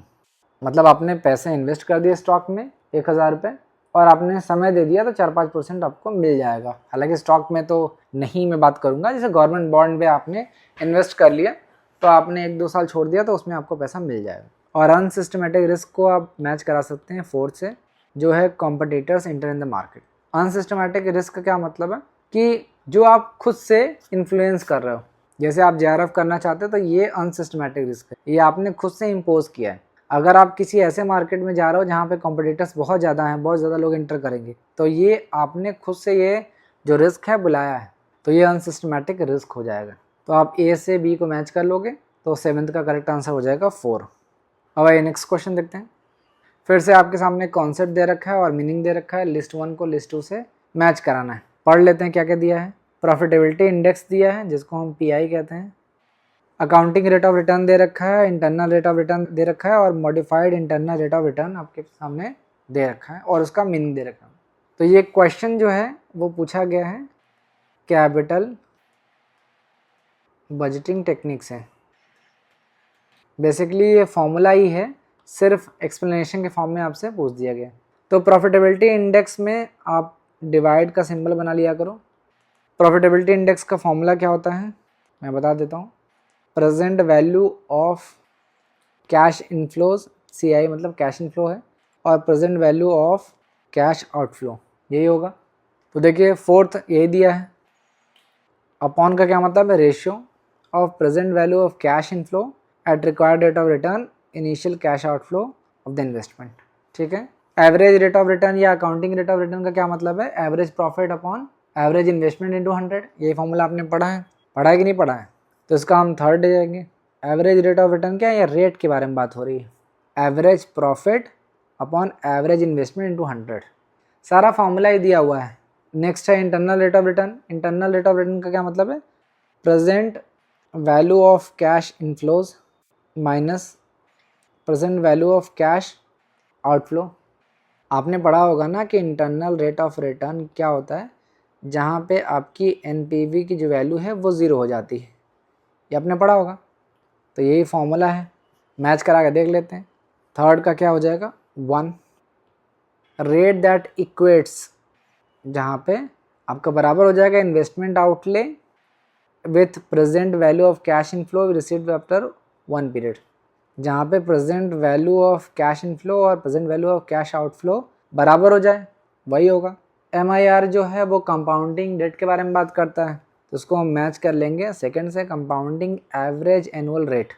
मतलब आपने पैसे इन्वेस्ट कर दिए स्टॉक में 1000 रुपये और आपने समय दे दिया तो 4-5% आपको मिल जाएगा। हालांकि स्टॉक में तो नहीं मैं बात करूंगा, जैसे गवर्नमेंट बॉन्ड पे आपने इन्वेस्ट कर लिया तो आपने 1-2 साल छोड़ दिया तो उसमें आपको पैसा मिल जाएगा। और अनसिस्टमेटिक रिस्क को आप मैच करा सकते हैं 4 से, जो है competitors enter in the market. Unsystematic risk का मतलब है कि जो आप खुद से इन्फ्लुएंस कर रहे हो, जैसे आप JRF करना चाहते हो तो ये अनसिस्टमेटिक रिस्क है, ये आपने खुद से इम्पोज किया है। अगर आप किसी ऐसे मार्केट में जा रहे हो जहाँ पे कॉम्पिटिटर्स बहुत ज़्यादा हैं, बहुत ज़्यादा लोग एंटर करेंगे, तो ये आपने खुद से ये जो रिस्क है बुलाया है, तो ये अनसिस्टमेटिक रिस्क हो जाएगा। तो आप A से B को मैच कर लोगे तो 7th का करेक्ट आंसर हो जाएगा 4। अब आइए नेक्स्ट क्वेश्चन देखते हैं। फिर से आपके सामने कॉन्सेप्ट दे रखा है और मीनिंग दे रखा है, लिस्ट 1 को लिस्ट 2 से मैच कराना है। पढ़ लेते हैं क्या क्या दिया है। प्रॉफिटेबिलिटी इंडेक्स दिया है जिसको हम PI कहते हैं, अकाउंटिंग रेट ऑफ रिटर्न दे रखा है, इंटरनल रेट ऑफ रिटर्न दे रखा है और modified internal rate of return आपके सामने दे रखा है और उसका मीनिंग दे रखा है। तो ये क्वेश्चन जो है वो पूछा गया है कैपिटल बजटिंग टेक्निक से। बेसिकली ये फॉर्मूला ही है, सिर्फ एक्सप्लेनेशन के फॉर्म में आपसे पूछ दिया गया। तो प्रॉफिटेबिलिटी इंडेक्स में आप डिवाइड का सिंबल बना लिया करो। प्रॉफिटेबिलिटी इंडेक्स का फॉर्मूला क्या होता है मैं बता देता हूँ। Present value of cash inflows, CI मतलब कैश इनफ्लो है, और present value of cash outflow, यही होगा। तो देखिए 4th यही दिया है। अपॉन का क्या मतलब है, ratio of present value of cash inflow at required rate of return initial cash outflow of the investment. ठीक है। एवरेज रेट ऑफ रिटर्न या अकाउंटिंग रेट ऑफ रिटर्न का क्या मतलब है, average profit upon average investment into 100। ये formula आपने पढ़ा है कि नहीं पढ़ा है? तो इसका हम 3rd दे जाएंगे। एवरेज रेट ऑफ रिटर्न क्या है, या रेट के बारे में बात हो रही है, average profit upon average investment into 100, सारा फॉर्मूला ही दिया हुआ है। नेक्स्ट है internal rate of return. Internal rate of return का क्या मतलब है, present value of cash inflows minus present value of cash outflow. आपने पढ़ा होगा ना कि इंटरनल रेट ऑफ रिटर्न क्या होता है, जहाँ पे आपकी NPV की जो वैल्यू है वो 0 हो जाती है, ये आपने पढ़ा होगा। तो यही फॉर्मूला है, मैच करा के देख लेते हैं। 3rd का क्या हो जाएगा, 1 रेट दैट इक्वेट्स, जहाँ पे आपका बराबर हो जाएगा investment outlay with present value of cash inflow received after 1 period, जहाँ पे present value of cash inflow और present value of cash outflow बराबर हो जाए, वही होगा। MIR जो है वो कंपाउंडिंग रेट के बारे में बात करता है, तो उसको हम मैच कर लेंगे 2nd से, कंपाउंडिंग एवरेज एनुअल रेट।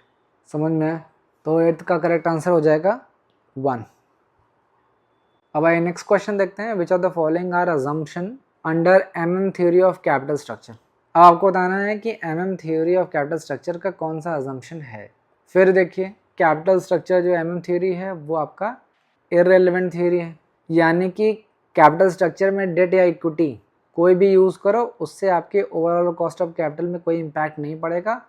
समझ में आए? तो 8th का करेक्ट आंसर हो जाएगा 1। अब आइए नेक्स्ट क्वेश्चन देखते हैं। Which of the following are assumption under MM theory of capital structure. अब आपको बताना है कि MM theory of capital structure का कौन सा अजम्पशन है। फिर देखिए कैपिटल स्ट्रक्चर जो MM थ्योरी है वो आपका इररेलेवेंट थ्योरी है, यानी कि कैपिटल स्ट्रक्चर में डेट या इक्विटी कोई भी यूज़ करो उससे आपके ओवरऑल कॉस्ट ऑफ कैपिटल में कोई इम्पैक्ट नहीं पड़ेगा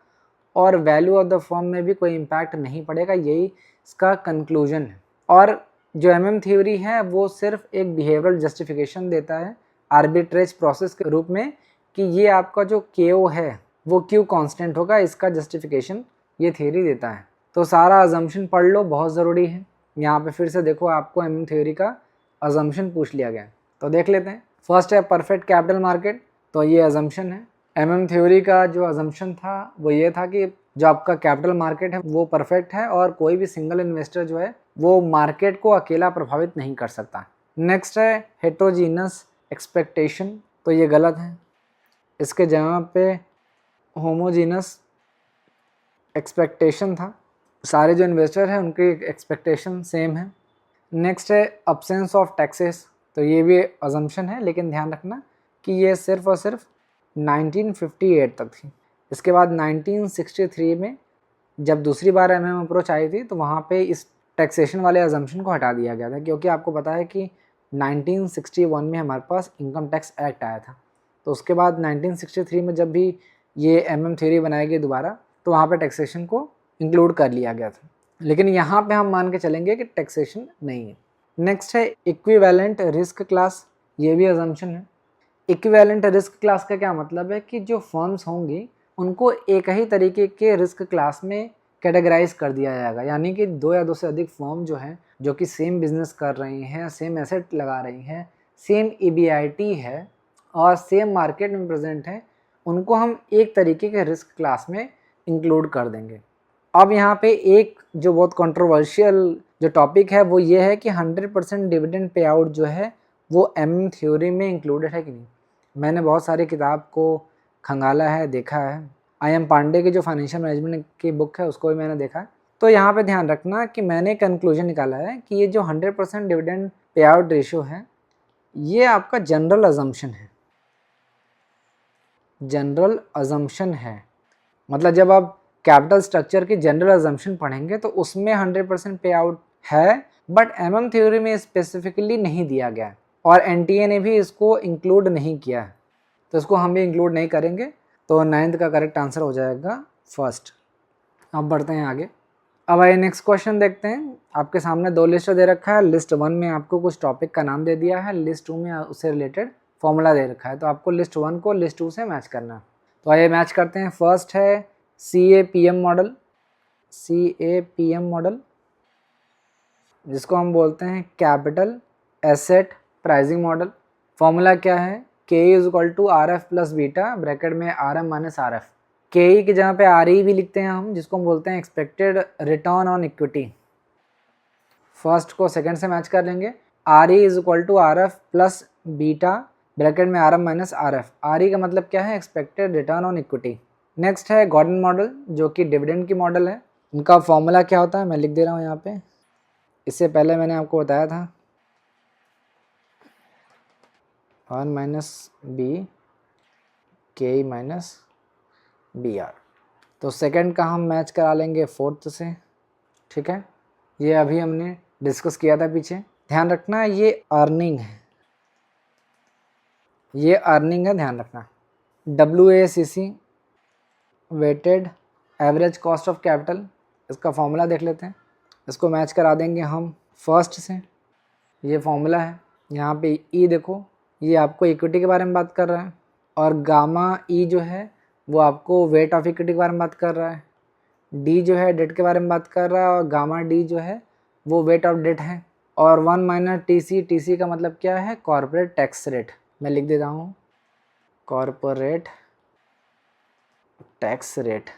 और वैल्यू ऑफ द फर्म में भी कोई इम्पैक्ट नहीं पड़ेगा, यही इसका कंक्लूजन है। और जो MM थ्योरी है वो सिर्फ एक बिहेवियरल जस्टिफिकेशन देता है आर्बिट्रेज प्रोसेस के रूप में, कि ये आपका जो KO है वो क्यों कांस्टेंट होगा, इसका जस्टिफिकेशन ये थ्योरी देता है। तो सारा अजम्पशन पढ़ लो, बहुत ज़रूरी है। यहाँ पे फिर से देखो आपको MM थ्योरी का अजम्पशन पूछ लिया गया, तो देख लेते हैं। फर्स्ट है परफेक्ट कैपिटल मार्केट, तो ये अजम्पशन है। MM थ्योरी का जो अजम्पशन था वो ये था कि जो आपका कैपिटल मार्केट है वो परफेक्ट है और कोई भी सिंगल इन्वेस्टर जो है वो मार्केट को अकेला प्रभावित नहीं कर सकता। नेक्स्ट है हेट्रोजीनस एक्सपेक्टेशन, तो ये गलत है, इसके जगह पे होमोजीनस एक्सपेक्टेशन था, सारे जो इन्वेस्टर हैं उनकी एक्सपेक्टेशन सेम है। नेक्स्ट है अब्सेंस ऑफ टैक्सेस, तो ये भी अजम्पशन है, लेकिन ध्यान रखना कि ये सिर्फ और सिर्फ 1958 तक थी। इसके बाद 1963 में जब दूसरी बार MM अप्रोच आई थी तो वहाँ पे इस टैक्सेशन वाले अजम्पशन को हटा दिया गया था, क्योंकि आपको पता है कि 1961 में हमारे पास इनकम टैक्स एक्ट आया था। तो उसके बाद 1963 में जब भी ये MM थ्योरी बनाई गई दोबारा, तो वहाँ पे टैक्सेशन को इंक्लूड कर लिया गया था। लेकिन यहाँ पे हम मान के चलेंगे कि टैक्सेशन नहीं है। नेक्स्ट है इक्विवेलेंट रिस्क क्लास, ये भी अजम्पशन है। इक्विवेलेंट रिस्क क्लास का क्या मतलब है कि जो फर्म्स होंगी उनको एक ही तरीके के रिस्क क्लास में कैटेगराइज कर दिया जाएगा, यानी कि 2 या 2 से अधिक फर्म जो हैं जो कि सेम बिजनेस कर रही हैं, सेम एसेट लगा रही हैं, सेम EBIT है और सेम मार्केट में प्रेजेंट हैं, उनको हम एक तरीके के रिस्क क्लास में इंक्लूड कर देंगे। अब यहाँ पे एक जो बहुत कंट्रोवर्शियल जो टॉपिक है वो ये है कि 100% डिविडेंड पे आउट जो है वो MM थ्योरी में इंक्लूडेड है कि नहीं। मैंने बहुत सारी किताब को खंगाला है, देखा है। IM पांडे की जो फाइनेंशियल मैनेजमेंट की बुक है उसको भी मैंने देखा है। तो यहाँ पे ध्यान रखना कि मैंने कंक्लूजन निकाला है कि ये जो 100% डिविडेंड पे आउट रेशियो है ये आपका जनरल अजम्पशन है। जनरल अजम्पशन है मतलब जब आप कैपिटल स्ट्रक्चर की जनरल अजम्पशन पढ़ेंगे तो उसमें 100% पे आउट है, बट MM थ्योरी में स्पेसिफिकली नहीं दिया गया है और NTA ने भी इसको इंक्लूड नहीं किया है, तो इसको हम भी इंक्लूड नहीं करेंगे। तो 9th का करेक्ट आंसर हो जाएगा फर्स्ट। अब बढ़ते हैं आगे। अब आइए नेक्स्ट क्वेश्चन देखते हैं। आपके सामने 2 लिस्ट दे रखा है। लिस्ट 1 में आपको कुछ टॉपिक का नाम दे दिया है, लिस्ट 2 में उससे रिलेटेड फॉर्मूला दे रखा है। तो आपको लिस्ट 1 को लिस्ट 2 से मैच करना है। तो आइए मैच करते हैं। फर्स्ट है CAPM मॉडल, CAPM मॉडल जिसको हम बोलते हैं capital asset pricing model. Formula क्या है, KE is equal to RF plus beta bracket में RM माइनस RF। KE की जगह पे RE भी लिखते हैं हम, जिसको हम बोलते हैं expected return on equity. First को सेकंड से मैच कर लेंगे। RE is equal to RF plus beta bracket में RM माइनस RF। RE का मतलब क्या है, expected return on equity. Next है गॉर्डन मॉडल जो कि डिविडेंड की मॉडल है। इनका फॉर्मूला क्या होता है मैं लिख दे रहा हूँ यहाँ पे, इससे पहले मैंने आपको बताया था 1 minus B KE minus BR। तो सेकंड का हम मैच करा लेंगे फोर्थ से, ठीक है। ये अभी हमने डिस्कस किया था पीछे। ध्यान रखना ये अर्निंग है, ये अर्निंग है, ध्यान रखना। WACC weighted average cost of capital, इसका फॉर्मूला देख लेते हैं। इसको मैच करा देंगे हम फर्स्ट से। ये फॉर्मूला है, यहाँ पे E देखो, ये आपको इक्विटी के बारे में बात कर रहा है और गामा E जो है वो आपको वेट ऑफ इक्विटी के बारे में बात कर रहा है। D जो है डेट के बारे में बात कर रहा है और गामा D जो है वो वेट ऑफ डेट है। और 1 माइनस TC का मतलब क्या है, कॉर्पोरेट टैक्स रेट। मैं लिख देता हूँ कॉर्पोरेट टैक्स रेट।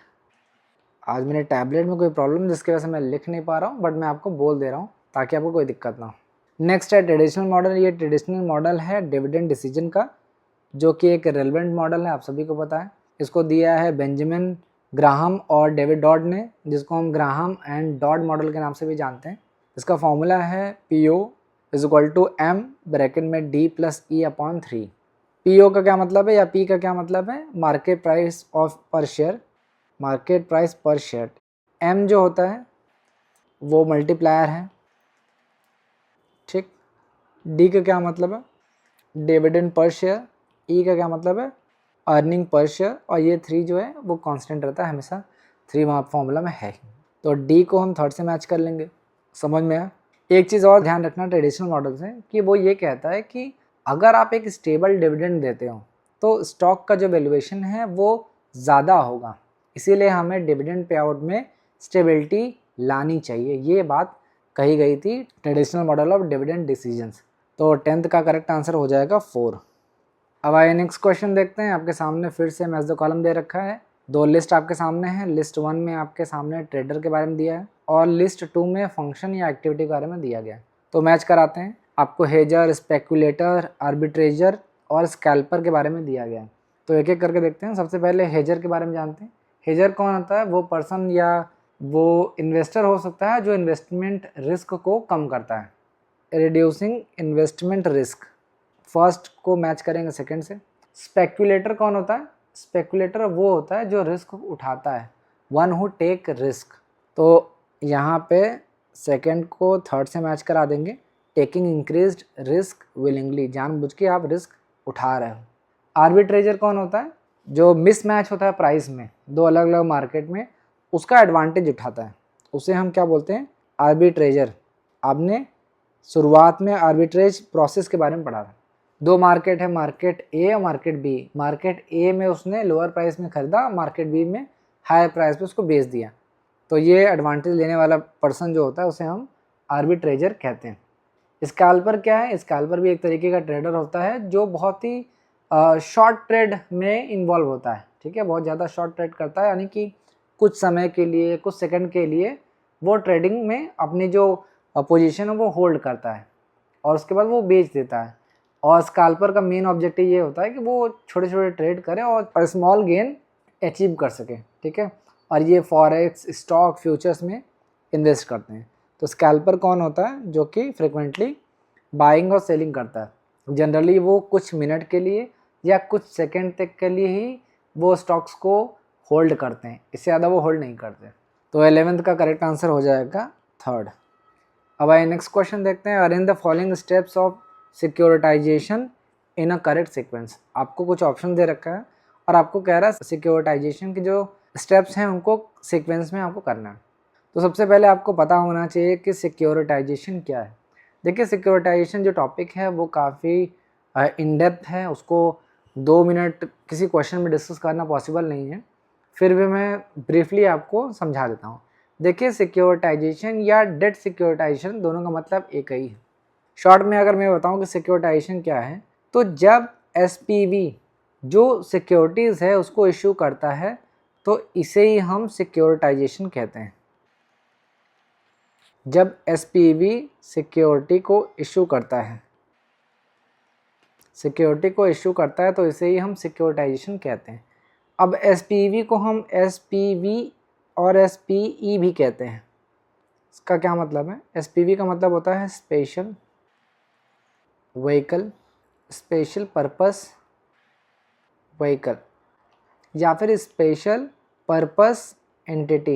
आज मेरे टैबलेट में कोई प्रॉब्लम जिसकी वजह से मैं लिख नहीं पा रहा हूँ, बट मैं आपको बोल दे रहा हूँ ताकि आपको कोई दिक्कत ना हो। नेक्स्ट है ट्रेडिशनल मॉडल। ये ट्रेडिशनल मॉडल है डिविडेंड डिसीजन का, जो कि एक रेलेवेंट मॉडल है, आप सभी को पता है। इसको दिया है बेंजामिन ग्राहम और डेविड डॉड ने, जिसको हम ग्राहम एंड डॉड मॉडल के नाम से भी जानते हैं। इसका फॉर्मूला है PO is equal to M bracket में D plus E upon 3। PO का क्या मतलब है या P का क्या मतलब है, मार्केट प्राइस ऑफ पर शेयर, मार्केट प्राइस पर शेयर। M जो होता है वो मल्टीप्लायर है, ठीक। D का क्या मतलब है, डिविडेंड पर शेयर। E का क्या मतलब है, अर्निंग पर शेयर। और ये 3 जो है वो कांस्टेंट रहता है हमेशा, 3 वहाँ फॉर्मूला में है। तो D को हम थर्ड से मैच कर लेंगे। समझ में आया। एक चीज़ और ध्यान रखना ट्रेडिशनल मॉडल से कि वो ये कहता है कि अगर आप एक स्टेबल डिविडेंड देते हो तो स्टॉक का जो वैल्यूएशन है वो ज़्यादा होगा, इसीलिए हमें डिविडेंड पे आउट में स्टेबिलिटी लानी चाहिए। ये बात कही गई थी traditional model of dividend decisions. तो 10th का करेक्ट आंसर हो जाएगा 4। अब आइए नेक्स्ट क्वेश्चन देखते हैं। आपके सामने फिर से मैच द कॉलम दे रखा है। 2 लिस्ट आपके सामने है। लिस्ट 1 में आपके सामने ट्रेडर के बारे में दिया है और लिस्ट 2 में फंक्शन या एक्टिविटी के बारे में दिया गया है। तो मैच कराते हैं। आपको हेजर, स्पेकुलेटर, आर्बिट्रेजर और स्कैल्पर के बारे में दिया गया है। तो एक एक करके देखते हैं। सबसे पहले हेजर के बारे में जानते हैं। हेजर कौन होता है, वो पर्सन या वो इन्वेस्टर हो सकता है जो इन्वेस्टमेंट रिस्क को कम करता है, रिड्यूसिंग इन्वेस्टमेंट रिस्क। फर्स्ट को मैच करेंगे सेकंड से। स्पेकुलेटर कौन होता है, स्पेकुलेटर वो होता है जो रिस्क उठाता है, वन हु टेक रिस्क। तो यहाँ पे सेकंड को थर्ड से मैच करा देंगे। टेकिंग इंक्रीज्ड रिस्क विलिंगली, जानबूझ के आप रिस्क उठा रहे हो। आर्बिट्रेजर कौन होता है? जो मिसमैच होता है प्राइस में दो अलग अलग मार्केट में, उसका एडवांटेज उठाता है, उसे हम क्या बोलते हैं? आर्बिट्रेजर। आपने शुरुआत में आर्बिट्रेज प्रोसेस के बारे में पढ़ा था। दो मार्केट है, मार्केट ए और मार्केट बी। मार्केट ए में उसने लोअर प्राइस में खरीदा, मार्केट बी में हायर प्राइस पे उसको बेच दिया। तो ये एडवांटेज लेने वाला पर्सन जो होता है उसे हम आर्बिट्रेजर कहते हैं। स्कैल्पर क्या है? स्कैल्पर भी एक तरीके का ट्रेडर होता है जो बहुत ही शॉर्ट ट्रेड में इन्वॉल्व होता है, ठीक है, बहुत ज़्यादा शॉर्ट ट्रेड करता है, यानी कि कुछ समय के लिए, कुछ सेकंड के लिए वो ट्रेडिंग में अपनी जो पोजीशन है वो होल्ड करता है और उसके बाद वो बेच देता है। और स्कैल्पर का मेन ऑब्जेक्टिव ये होता है कि वो छोटे छोटे ट्रेड करे और स्मॉल गेन अचीव कर सके, ठीक है। और ये फॉरेक्स, स्टॉक, फ्यूचर्स में इन्वेस्ट करते हैं। तो स्कैल्पर कौन होता है? जो कि फ्रिक्वेंटली बाइंग और सेलिंग करता है। जनरली वो कुछ मिनट के लिए या कुछ सेकंड तक के लिए ही वो स्टॉक्स को होल्ड करते हैं, इससे ज़्यादा वो होल्ड नहीं करते। तो 11th का करेक्ट आंसर हो जाएगा 3rd। अब आइए नेक्स्ट क्वेश्चन देखते हैं। Arrange the following steps of securitisation in a correct sequence. आपको कुछ ऑप्शन दे रखा है और आपको कह रहा है सिक्योरिटाइजेशन के जो स्टेप्स हैं उनको सीक्वेंस में आपको करना है। तो सबसे पहले आपको पता होना चाहिए कि सिक्योरिटाइजेशन क्या है। देखिए, सिक्योरिटाइजेशन जो टॉपिक है वो काफ़ी इन डेप्थ है, उसको 2 मिनट किसी क्वेश्चन में डिस्कस करना पॉसिबल नहीं है, फिर भी मैं ब्रीफली आपको समझा देता हूँ। देखिए, सिक्योरिटाइजेशन या डेट सिक्योरिटाइजेशन दोनों का मतलब एक ही है। शॉर्ट में अगर मैं बताऊँ कि सिक्योरिटाइजेशन क्या है, तो जब एसपीवी जो सिक्योरिटीज़ है उसको इशू करता है तो इसे ही हम सिक्योरिटाइजेशन कहते हैं। जब एसपीवी सिक्योरिटी को इशू करता है, सिक्योरिटी को इशू करता है तो इसे ही हम सिक्योरिटाइजेशन कहते हैं। अब एसपीवी को हम एसपीवी और एसपीई भी कहते हैं। इसका क्या मतलब है? एसपीवी का मतलब होता है special vehicle, special purpose vehicle, या फिर स्पेशल पर्पस एंटिटी।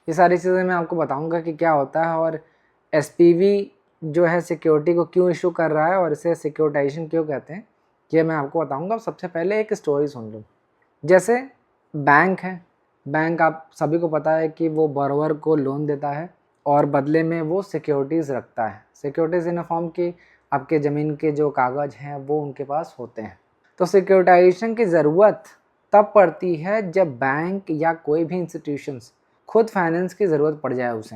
ये सारी चीज़ें मैं आपको बताऊंगा कि क्या होता है और एसपीवी जो है सिक्योरिटी को क्यों इशू कर रहा है और इसे सिक्योरिटाइजेशन क्यों कहते हैं, ये मैं आपको बताऊंगा। सबसे पहले एक स्टोरी सुन लो। जैसे बैंक है, बैंक आप सभी को पता है कि वो बोरोवर को लोन देता है और बदले में वो सिक्योरिटीज़ रखता है। सिक्योरिटीज़ इन अ फॉर्म की आपके ज़मीन के जो कागज़ हैं वो उनके पास होते हैं। तो सिक्योरिटाइजेशन की ज़रूरत तब पड़ती है जब बैंक या कोई भी इंस्टीट्यूशंस खुद फाइनेंस की ज़रूरत पड़ जाए उसे।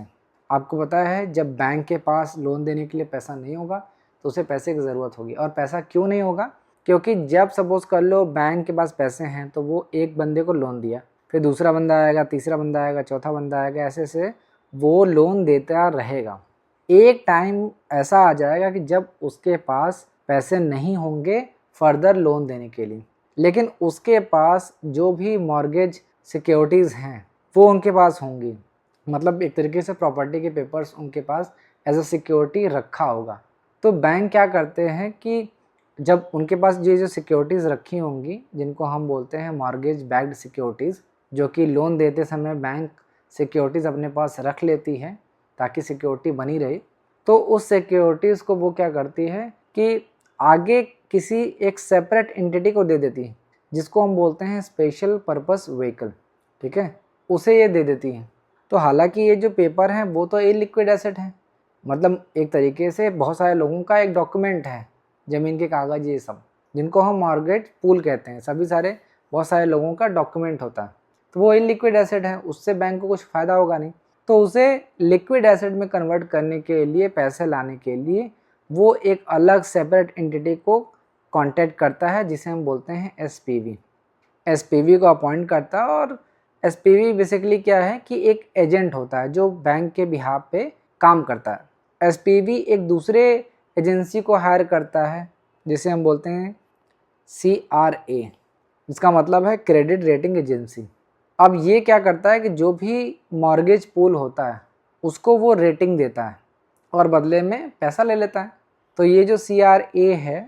आपको पता है जब बैंक के पास लोन देने के लिए पैसा नहीं होगा तो उसे पैसे की ज़रूरत होगी। और पैसा क्यों नहीं होगा? क्योंकि जब सपोज़ कर लो बैंक के पास पैसे हैं तो वो एक बंदे को लोन दिया, फिर दूसरा बंदा आएगा, तीसरा बंदा आएगा, चौथा बंदा आएगा, ऐसे से वो लोन देता रहेगा। एक टाइम ऐसा आ जाएगा कि जब उसके पास पैसे नहीं होंगे फर्दर लोन देने के लिए, लेकिन उसके पास जो भी मॉर्गेज सिक्योरिटीज़ हैं वो उनके पास होंगी। मतलब एक तरीके से प्रॉपर्टी के पेपर्स उनके पास एज अ सिक्योरिटी रखा होगा। तो बैंक क्या करते हैं कि जब उनके पास ये जो सिक्योरिटीज़ रखी होंगी, जिनको हम बोलते हैं मॉर्गेज बैक्ड सिक्योरिटीज़, जो कि लोन देते समय बैंक सिक्योरिटीज़ अपने पास रख लेती है ताकि सिक्योरिटी बनी रहे, तो उस सिक्योरिटीज़ को वो क्या करती है कि आगे किसी एक सेपरेट एंटिटी को दे देती है, जिसको हम बोलते हैं स्पेशल पर्पस व्हीकल, ठीक है, उसे ये दे देती है। तो हालांकि ये जो पेपर हैं वो तो इलिक्विड एसेट है, मतलब एक तरीके से बहुत सारे लोगों का एक डॉक्यूमेंट है, ज़मीन के कागज़ ये सब, जिनको हम मॉर्गेज पूल कहते हैं, सभी सारे बहुत सारे लोगों का डॉक्यूमेंट होता है। तो वो इलिक्विड एसेट है, उससे बैंक को कुछ फ़ायदा होगा नहीं, तो उसे लिक्विड एसेट में कन्वर्ट करने के लिए, पैसे लाने के लिए वो एक अलग सेपरेट एंटिटी को कांटेक्ट करता है, जिसे हम बोलते हैं एसपीवी। एसपीवी को अपॉइंट करता है और एसपीवी बेसिकली क्या है कि एक एजेंट होता है जो बैंक के बिहाफ पे काम करता है। एसपीवी एक दूसरे एजेंसी को हायर करता है जिसे हम बोलते हैं CRA, जिसका मतलब है क्रेडिट रेटिंग एजेंसी। अब ये क्या करता है कि जो भी मॉर्गेज पूल होता है उसको वो रेटिंग देता है और बदले में पैसा ले लेता है। तो ये जो CRA है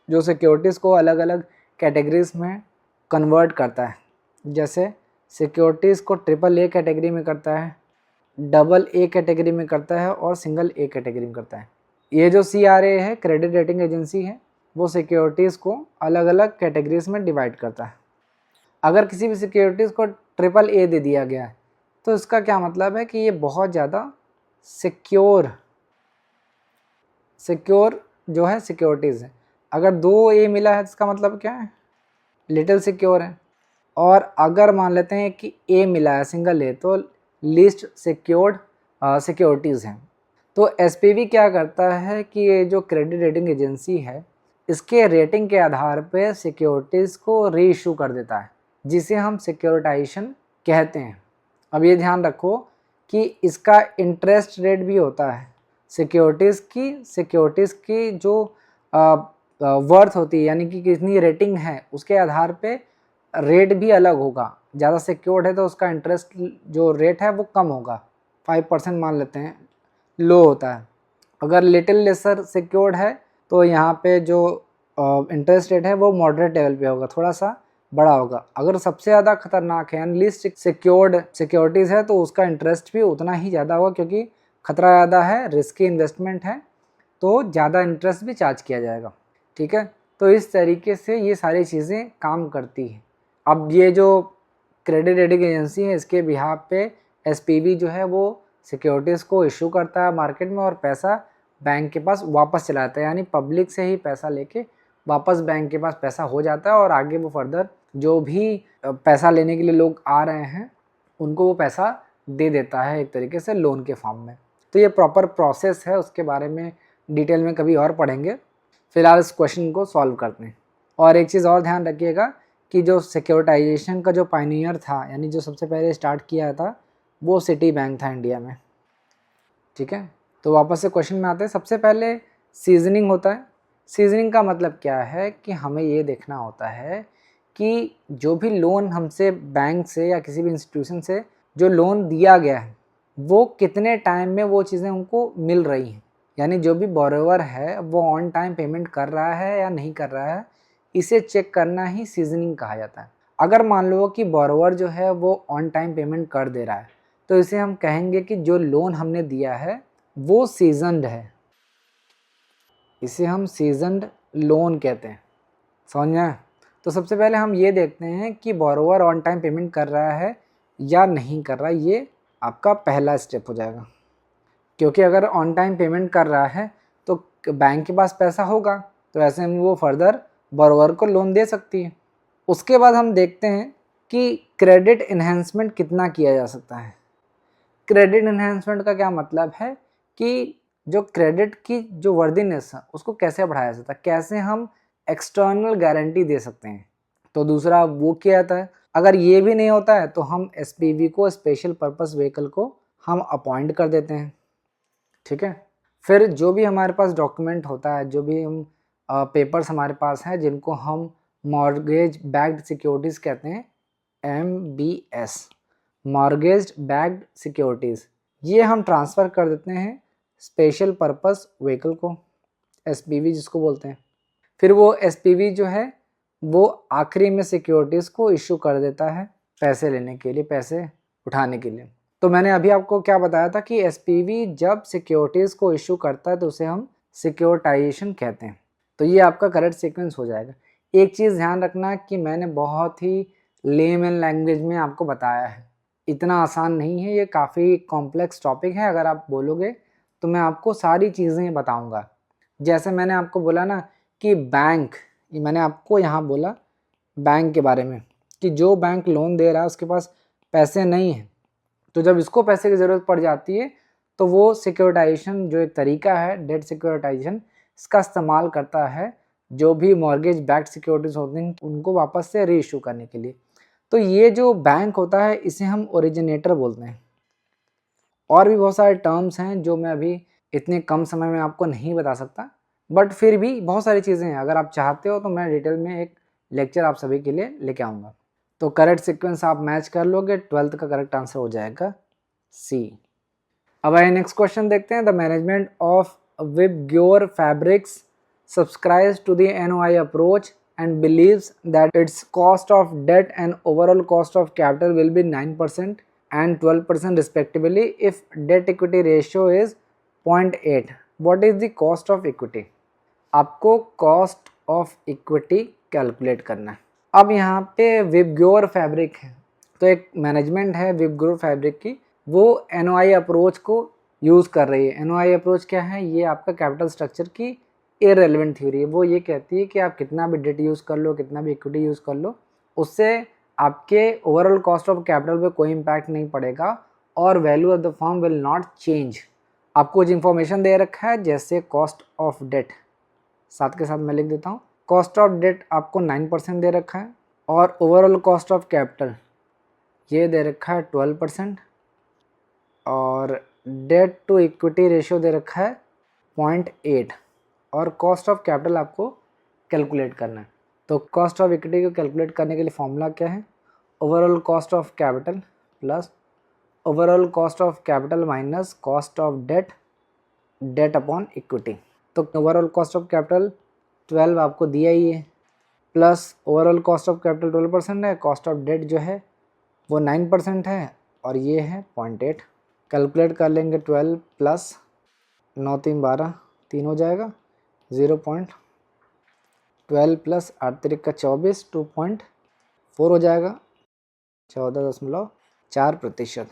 जो सिक्योरिटीज़ को अलग अलग कैटेगरीज में कन्वर्ट करता है, जैसे सिक्योरिटीज़ को AAA कैटेगरी में करता है, डबल ए कैटेगरी में करता है और सिंगल ए कैटेगरी में करता है। ये जो CRA है, क्रेडिट रेटिंग एजेंसी है, वो सिक्योरिटीज़ को अलग अलग कैटेगरीज में डिवाइड करता है। अगर किसी भी सिक्योरिटीज़ को ट्रिपल ए दे दिया गया है तो इसका क्या मतलब है कि ये बहुत ज़्यादा सिक्योर जो है सिक्योरिटीज़ है। अगर 2 ए मिला है तो इसका मतलब क्या है, लिटिल सिक्योर है। और अगर मान लेते हैं कि ए मिला है सिंगल ए, तो लीस्ट सिक्योर्ड सिक्योरिटीज़ हैं। तो SPV क्या करता है कि ये जो क्रेडिट रेटिंग एजेंसी है, इसके रेटिंग के आधार पे सिक्योरिटीज़ को री इशू कर देता है, जिसे हम सिक्योरिटाइजेशन कहते हैं। अब ये ध्यान रखो कि इसका इंटरेस्ट रेट भी होता है। सिक्योरिटीज़ की जो वर्थ होती है, यानी कि कितनी रेटिंग है, उसके आधार पे रेट भी अलग होगा। ज़्यादा सिक्योर्ड है तो उसका इंटरेस्ट जो रेट है वो कम होगा, 5% मान लेते हैं, लो होता है। अगर लिटिल लेसर सिक्योर्ड है तो यहाँ पे जो इंटरेस्ट रेट है वो मॉडरेट लेवल पे होगा, थोड़ा सा बड़ा होगा। अगर सबसे ज़्यादा खतरनाक है यानी लीस्ट सिक्योर्ड सिक्योरिटीज़ है तो उसका इंटरेस्ट भी उतना ही ज़्यादा होगा, क्योंकि खतरा ज़्यादा है, रिस्की इन्वेस्टमेंट है, तो ज़्यादा इंटरेस्ट भी चार्ज किया जाएगा। ठीक है, तो इस तरीके से ये सारी चीज़ें काम करती हैं। अब ये जो क्रेडिट रेटिंग एजेंसी है, इसके बिहाफ पे SPV जो है वो सिक्योरिटीज़ को इशू करता है मार्केट में और पैसा बैंक के पास वापस चलाता है, यानी पब्लिक से ही पैसा लेके वापस बैंक के पास पैसा हो जाता है और आगे वो फर्दर जो भी पैसा लेने के लिए लोग आ रहे हैं उनको वो पैसा दे देता है एक तरीके से लोन के फॉर्म में। तो ये प्रॉपर प्रोसेस है, उसके बारे में डिटेल में कभी और पढ़ेंगे। फिलहाल इस क्वेश्चन को सॉल्व करते हैं। और एक चीज़ और ध्यान रखिएगा कि जो सिक्योरिटाइजेशन का जो पायनियर था, यानी जो सबसे पहले स्टार्ट किया था, वो सिटी बैंक था इंडिया में। ठीक है, तो वापस से क्वेश्चन में आते हैं। सबसे पहले सीजनिंग होता है। सीजनिंग का मतलब क्या है कि हमें ये देखना होता है कि जो भी लोन हमसे बैंक से या किसी भी इंस्टीट्यूशन से जो लोन दिया गया है वो कितने टाइम में वो चीज़ें उनको मिल रही हैं, यानी जो भी बोरोवर है वो ऑन टाइम पेमेंट कर रहा है या नहीं कर रहा है, इसे चेक करना ही सीजनिंग कहा जाता है। अगर मान लो कि बोरोवर जो है वो ऑन टाइम पेमेंट कर दे रहा है तो इसे हम कहेंगे कि जो लोन हमने दिया है वो सीजनड है, इसे हम सीजनड लोन कहते हैं। समझ में आया? तो सबसे पहले हम ये देखते हैं कि बोरोवर ऑन टाइम पेमेंट कर रहा है या नहीं कर रहा है, ये आपका पहला स्टेप हो जाएगा। क्योंकि अगर ऑन टाइम पेमेंट कर रहा है तो बैंक के पास पैसा होगा, तो ऐसे में वो फर्दर बोरोवर को लोन दे सकती है। उसके बाद हम देखते हैं कि क्रेडिट इन्हेंसमेंट कितना किया जा सकता है। क्रेडिट इन्हेंसमेंट का क्या मतलब है कि जो क्रेडिट की जो वर्दीनेस है उसको कैसे बढ़ाया जाता है, कैसे हम एक्सटर्नल गारंटी दे सकते हैं। तो दूसरा वो क्या आता है, अगर ये भी नहीं होता है तो हम SPV को, स्पेशल पर्पस व्हीकल को हम अपॉइंट कर देते हैं। ठीक है, फिर जो भी हमारे पास डॉक्यूमेंट होता है, जो भी हम पेपर्स हमारे पास हैं जिनको हम मॉर्गेज बैक्ड सिक्योरिटीज़ कहते हैं, MBS, मॉर्गेज बैक्ड सिक्योरिटीज़, ये हम ट्रांसफ़र कर देते हैं स्पेशल पर्पस व्हीकल को, SPV जिसको बोलते हैं। फिर वो SPV जो है वो आखिरी में सिक्योरिटीज़ को इशू कर देता है पैसे लेने के लिए, पैसे उठाने के लिए। तो मैंने अभी आपको क्या बताया था कि SPV जब सिक्योरिटीज़ को इशू करता है तो उसे हम सिक्योरिटाइजेशन कहते हैं। तो ये आपका करेक्ट सीक्वेंस हो जाएगा। एक चीज़ ध्यान रखना कि मैंने बहुत ही लेमन लैंग्वेज में आपको बताया है, इतना आसान नहीं है, ये काफ़ी कॉम्प्लेक्स टॉपिक है। अगर आप बोलोगे तो मैं आपको सारी चीज़ें बताऊंगा। जैसे मैंने आपको बोला ना कि बैंक, ये मैंने आपको यहाँ बोला बैंक के बारे में कि जो बैंक लोन दे रहा है उसके पास पैसे नहीं हैं, तो जब इसको पैसे की ज़रूरत पड़ जाती है तो वो सिक्योरिटाइजेशन जो एक तरीका है डेट सिक्योरिटाइजेशन, इसका इस्तेमाल करता है जो भी मॉर्गेज बैक्ड सिक्योरिटीज़ होती हैं उनको वापस से री इशू करने के लिए। तो ये जो बैंक होता है इसे हम ओरिजिनेटर बोलते हैं। और भी बहुत सारे टर्म्स हैं जो मैं अभी इतने कम समय में आपको नहीं बता सकता, बट फिर भी बहुत सारी चीज़ें हैं। अगर आप चाहते हो तो मैं डिटेल में एक लेक्चर आप सभी के लिए लेके आऊँगा। तो करेक्ट सीक्वेंस आप मैच कर लोगे, 12th का करेक्ट आंसर हो जाएगा C। अब आइए नेक्स्ट क्वेश्चन देखते हैं। The management of VIBGYOR fabrics subscribes to the NOI approach and believes that its cost of debt and overall cost of capital will be 9% and 12% respectively if debt equity ratio is 0.8. What is the cost of equity? आपको cost of equity calculate करना है। अब यहाँ पे VIBGYOR fabric है, तो एक management है विबग्योर फैब्रिक की, वो एनओआई अप्रोच को यूज़ कर रही है। एनओआई अप्रोच क्या है? ये आपका कैपिटल स्ट्रक्चर की इररिलेवेंट थ्योरी है। वो ये कहती है कि आप कितना भी डेट यूज़ कर लो, कितना भी इक्विटी यूज़ कर लो, उससे आपके ओवरऑल कॉस्ट ऑफ कैपिटल पे कोई इम्पैक्ट नहीं पड़ेगा और value of the firm will not change. आपको कुछ इन्फॉर्मेशन दे रखा है जैसे कॉस्ट ऑफ डेट, साथ के साथ मैं लिख देता हूँ। कॉस्ट ऑफ डेट आपको 9% दे रखा है और ओवरऑल कॉस्ट ऑफ कैपिटल ये दे रखा है 12% और डेट टू इक्विटी रेशियो दे रखा है 0.8 और कॉस्ट ऑफ कैपिटल आपको कैलकुलेट करना है। तो कॉस्ट ऑफ इक्विटी को कैलकुलेट करने के लिए फॉर्मूला क्या है? Overall cost of capital plus overall cost of capital minus cost of debt upon equity. तो ओवरऑल कॉस्ट ऑफ कैपिटल 12 आपको दिया ही है, plus overall cost of capital 12% है, कॉस्ट ऑफ डेट जो है वो 9% है और ये है 0.8। कैलकुलेट कर लेंगे 12 प्लस 9 3 12 3 हो जाएगा 0.12 प्लस 8 3 का 24 2.4 हो जाएगा 14.4%।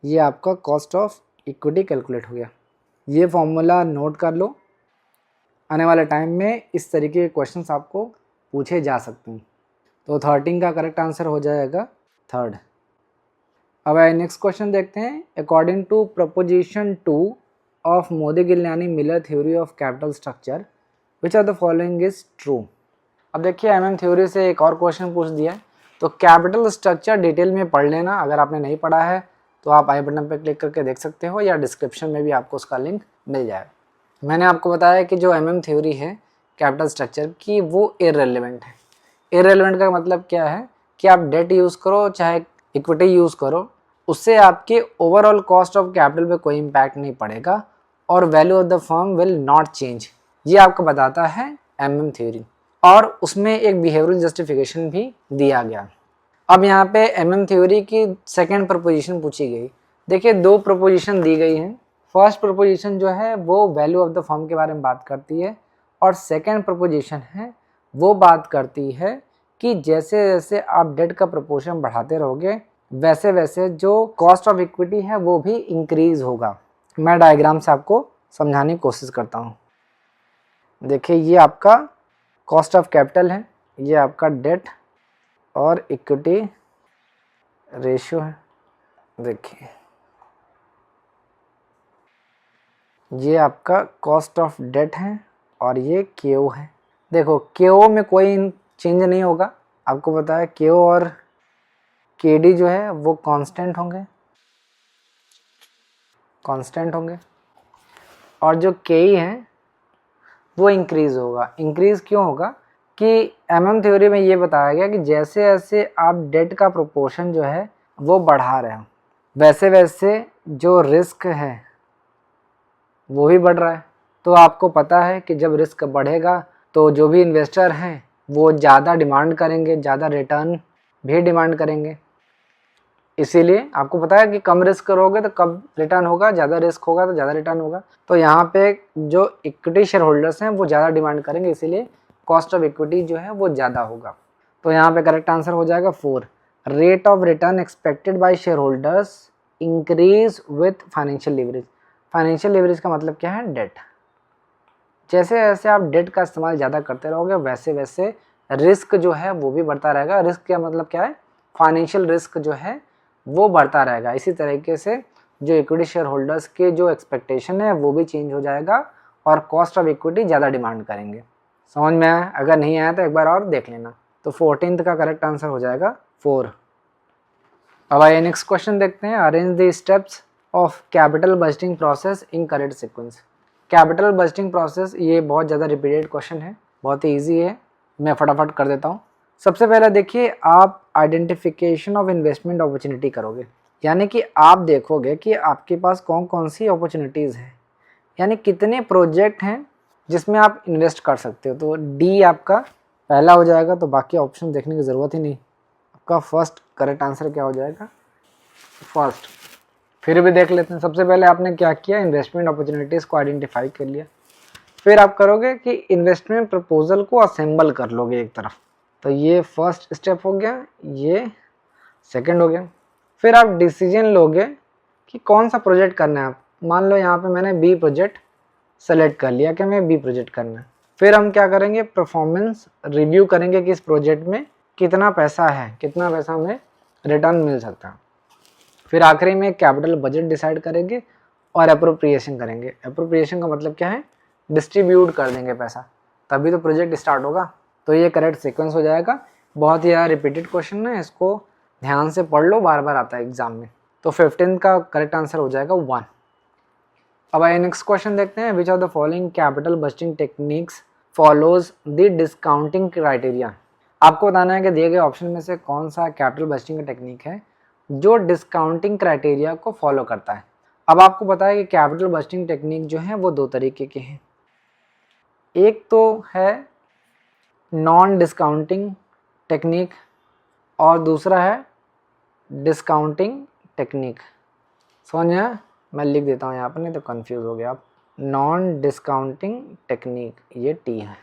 ये आपका कॉस्ट ऑफ इक्विटी कैलकुलेट हो गया। ये फॉर्मूला नोट कर लो, आने वाले टाइम में इस तरीके के क्वेश्चंस आपको पूछे जा सकते हैं। तो 13 का करेक्ट आंसर हो जाएगा 3rd। अब नेक्स्ट क्वेश्चन देखते हैं। According to proposition 2 of Modigliani Miller theory of capital structure which are the following is true. अब देखिए एमएम थ्योरी से एक और क्वेश्चन पूछ दिया है, तो कैपिटल स्ट्रक्चर डिटेल में पढ़ लेना। अगर आपने नहीं पढ़ा है तो आप आई बटन पर क्लिक करके देख सकते हो या डिस्क्रिप्शन में भी आपको उसका लिंक मिल जाएगा। मैंने आपको बताया कि जो एमएम थ्योरी है कैपिटल स्ट्रक्चर की वो इररिलेवेंट है। इररिलेवेंट का मतलब क्या है कि आप डेट यूज़ करो चाहे इक्विटी यूज़ करो, उससे आपके ओवरऑल कॉस्ट ऑफ कैपिटल पे कोई इम्पैक्ट नहीं पड़ेगा और value of the firm will not change. ये आपको बताता है एमएम थ्योरी और उसमें एक बिहेवियरल जस्टिफिकेशन भी दिया गया। अब यहाँ पे एमएम थ्योरी की सेकेंड प्रपोजिशन पूछी गई। देखिए 2 प्रपोजिशन दी गई हैं। फर्स्ट प्रपोजिशन जो है वो वैल्यू ऑफ द फर्म के बारे में बात करती है और सेकेंड प्रपोजिशन है वो बात करती है कि जैसे जैसे आप डेट का प्रपोर्शन बढ़ाते रहोगे वैसे वैसे जो कॉस्ट ऑफ इक्विटी है वो भी इंक्रीज होगा। मैं डायग्राम से आपको समझाने की कोशिश करता हूँ। देखिए ये आपका कॉस्ट ऑफ कैपिटल है, ये आपका डेट और इक्विटी रेशियो है। देखिए ये आपका कॉस्ट ऑफ डेट है और ये केओ है। देखो केओ में कोई चेंज नहीं होगा, आपको पता है केओ और केडी जो है वो कांस्टेंट होंगे और जो केई है वो इंक्रीज होगा। इंक्रीज क्यों होगा कि एमएम थ्योरी में ये बताया गया कि जैसे जैसे आप डेट का प्रोपोर्शन जो है वो बढ़ा रहे हो वैसे वैसे जो रिस्क है वो भी बढ़ रहा है। तो आपको पता है कि जब रिस्क बढ़ेगा तो जो भी इन्वेस्टर हैं वो ज़्यादा डिमांड करेंगे, ज़्यादा रिटर्न भी डिमांड करेंगे। इसीलिए आपको पता है कि कम रिस्क करोगे तो कम रिटर्न होगा, ज़्यादा रिस्क होगा तो ज़्यादा रिटर्न होगा। तो यहाँ पे जो इक्विटी शेयर होल्डर्स हैं वो ज़्यादा डिमांड करेंगे, इसीलिए कॉस्ट ऑफ इक्विटी जो है वो ज़्यादा होगा। तो यहाँ पे करेक्ट आंसर हो जाएगा 4। Rate of return expected bye share holders increase with financial leverage. Financial leverage का मतलब क्या है? डेट। जैसे जैसे आप डेट का इस्तेमाल ज़्यादा करते रहोगे वैसे वैसे रिस्क जो है वो भी बढ़ता रहेगा। रिस्क का मतलब क्या है? फाइनेंशियल रिस्क जो है वो बढ़ता रहेगा। इसी तरीके से जो इक्विटी शेयर होल्डर्स के जो एक्सपेक्टेशन है वो भी चेंज हो जाएगा और कॉस्ट ऑफ इक्विटी ज़्यादा डिमांड करेंगे। समझ में आया? अगर नहीं आया तो एक बार और देख लेना। तो 14th का करेक्ट आंसर हो जाएगा 4। अब आइए नेक्स्ट क्वेश्चन देखते हैं। Arrange the steps of capital budgeting process in correct sequence. Capital budgeting process ये बहुत ज़्यादा रिपीटेड क्वेश्चन है, बहुत ही ईजी है, मैं फटाफट कर देता हूँ। सबसे पहले देखिए आप आइडेंटिफिकेशन ऑफ इन्वेस्टमेंट अपॉर्चुनिटी करोगे, यानी कि आप देखोगे कि आपके पास कौन कौन सी अपॉर्चुनिटीज़ हैं, यानी कितने प्रोजेक्ट हैं जिसमें आप इन्वेस्ट कर सकते हो। तो डी आपका पहला हो जाएगा, तो बाकी ऑप्शन देखने की ज़रूरत ही नहीं। आपका फर्स्ट करेक्ट आंसर क्या हो जाएगा? फर्स्ट फिर भी देख लेते हैं। सबसे पहले आपने क्या किया, इन्वेस्टमेंट अपॉर्चुनिटीज़ को आइडेंटिफाई कर लिया। फिर आप करोगे कि इन्वेस्टमेंट प्रपोजल को असेंबल कर लोगे एक तरफ। तो ये फर्स्ट स्टेप हो गया, ये सेकंड हो गया। फिर आप डिसीजन लोगे कि कौन सा प्रोजेक्ट करना है। आप मान लो यहाँ पे मैंने बी प्रोजेक्ट सेलेक्ट कर लिया कि मैं बी प्रोजेक्ट करना है। फिर हम क्या करेंगे, परफॉर्मेंस रिव्यू करेंगे कि इस प्रोजेक्ट में कितना पैसा है, कितना पैसा हमें रिटर्न मिल सकता है। फिर आखिरी में कैपिटल बजट डिसाइड करेंगे और अप्रोप्रिएशन करेंगे। अप्रोप्रिएशन का मतलब क्या है, डिस्ट्रीब्यूट कर देंगे पैसा, तभी तो प्रोजेक्ट स्टार्ट होगा। तो ये करेक्ट सीक्वेंस हो जाएगा। बहुत ही रिपीटेड क्वेश्चन है, इसको ध्यान से पढ़ लो, बार बार आता है एग्जाम में। तो 15 का करेक्ट आंसर हो जाएगा 1। अब आइए नेक्स्ट क्वेश्चन देखते हैं। Which of the following capital budgeting techniques follows the discounting criteria. आपको बताना है कि दिए गए ऑप्शन में से कौन सा कैपिटल बजटिंग का टेक्निक है जो डिस्काउंटिंग क्राइटेरिया को फॉलो करता है। अब आपको पता है कि कैपिटल बजटिंग टेक्निक जो है वो दो तरीके के हैं। एक तो है नॉन डिस्काउंटिंग टेक्निक और दूसरा है डिस्काउंटिंग टेक्निक। समझ में? मैं लिख देता हूँ यहाँ पर, नहीं तो कंफ्यूज हो गया आप। नॉन डिस्काउंटिंग टेक्निक, ये टी है।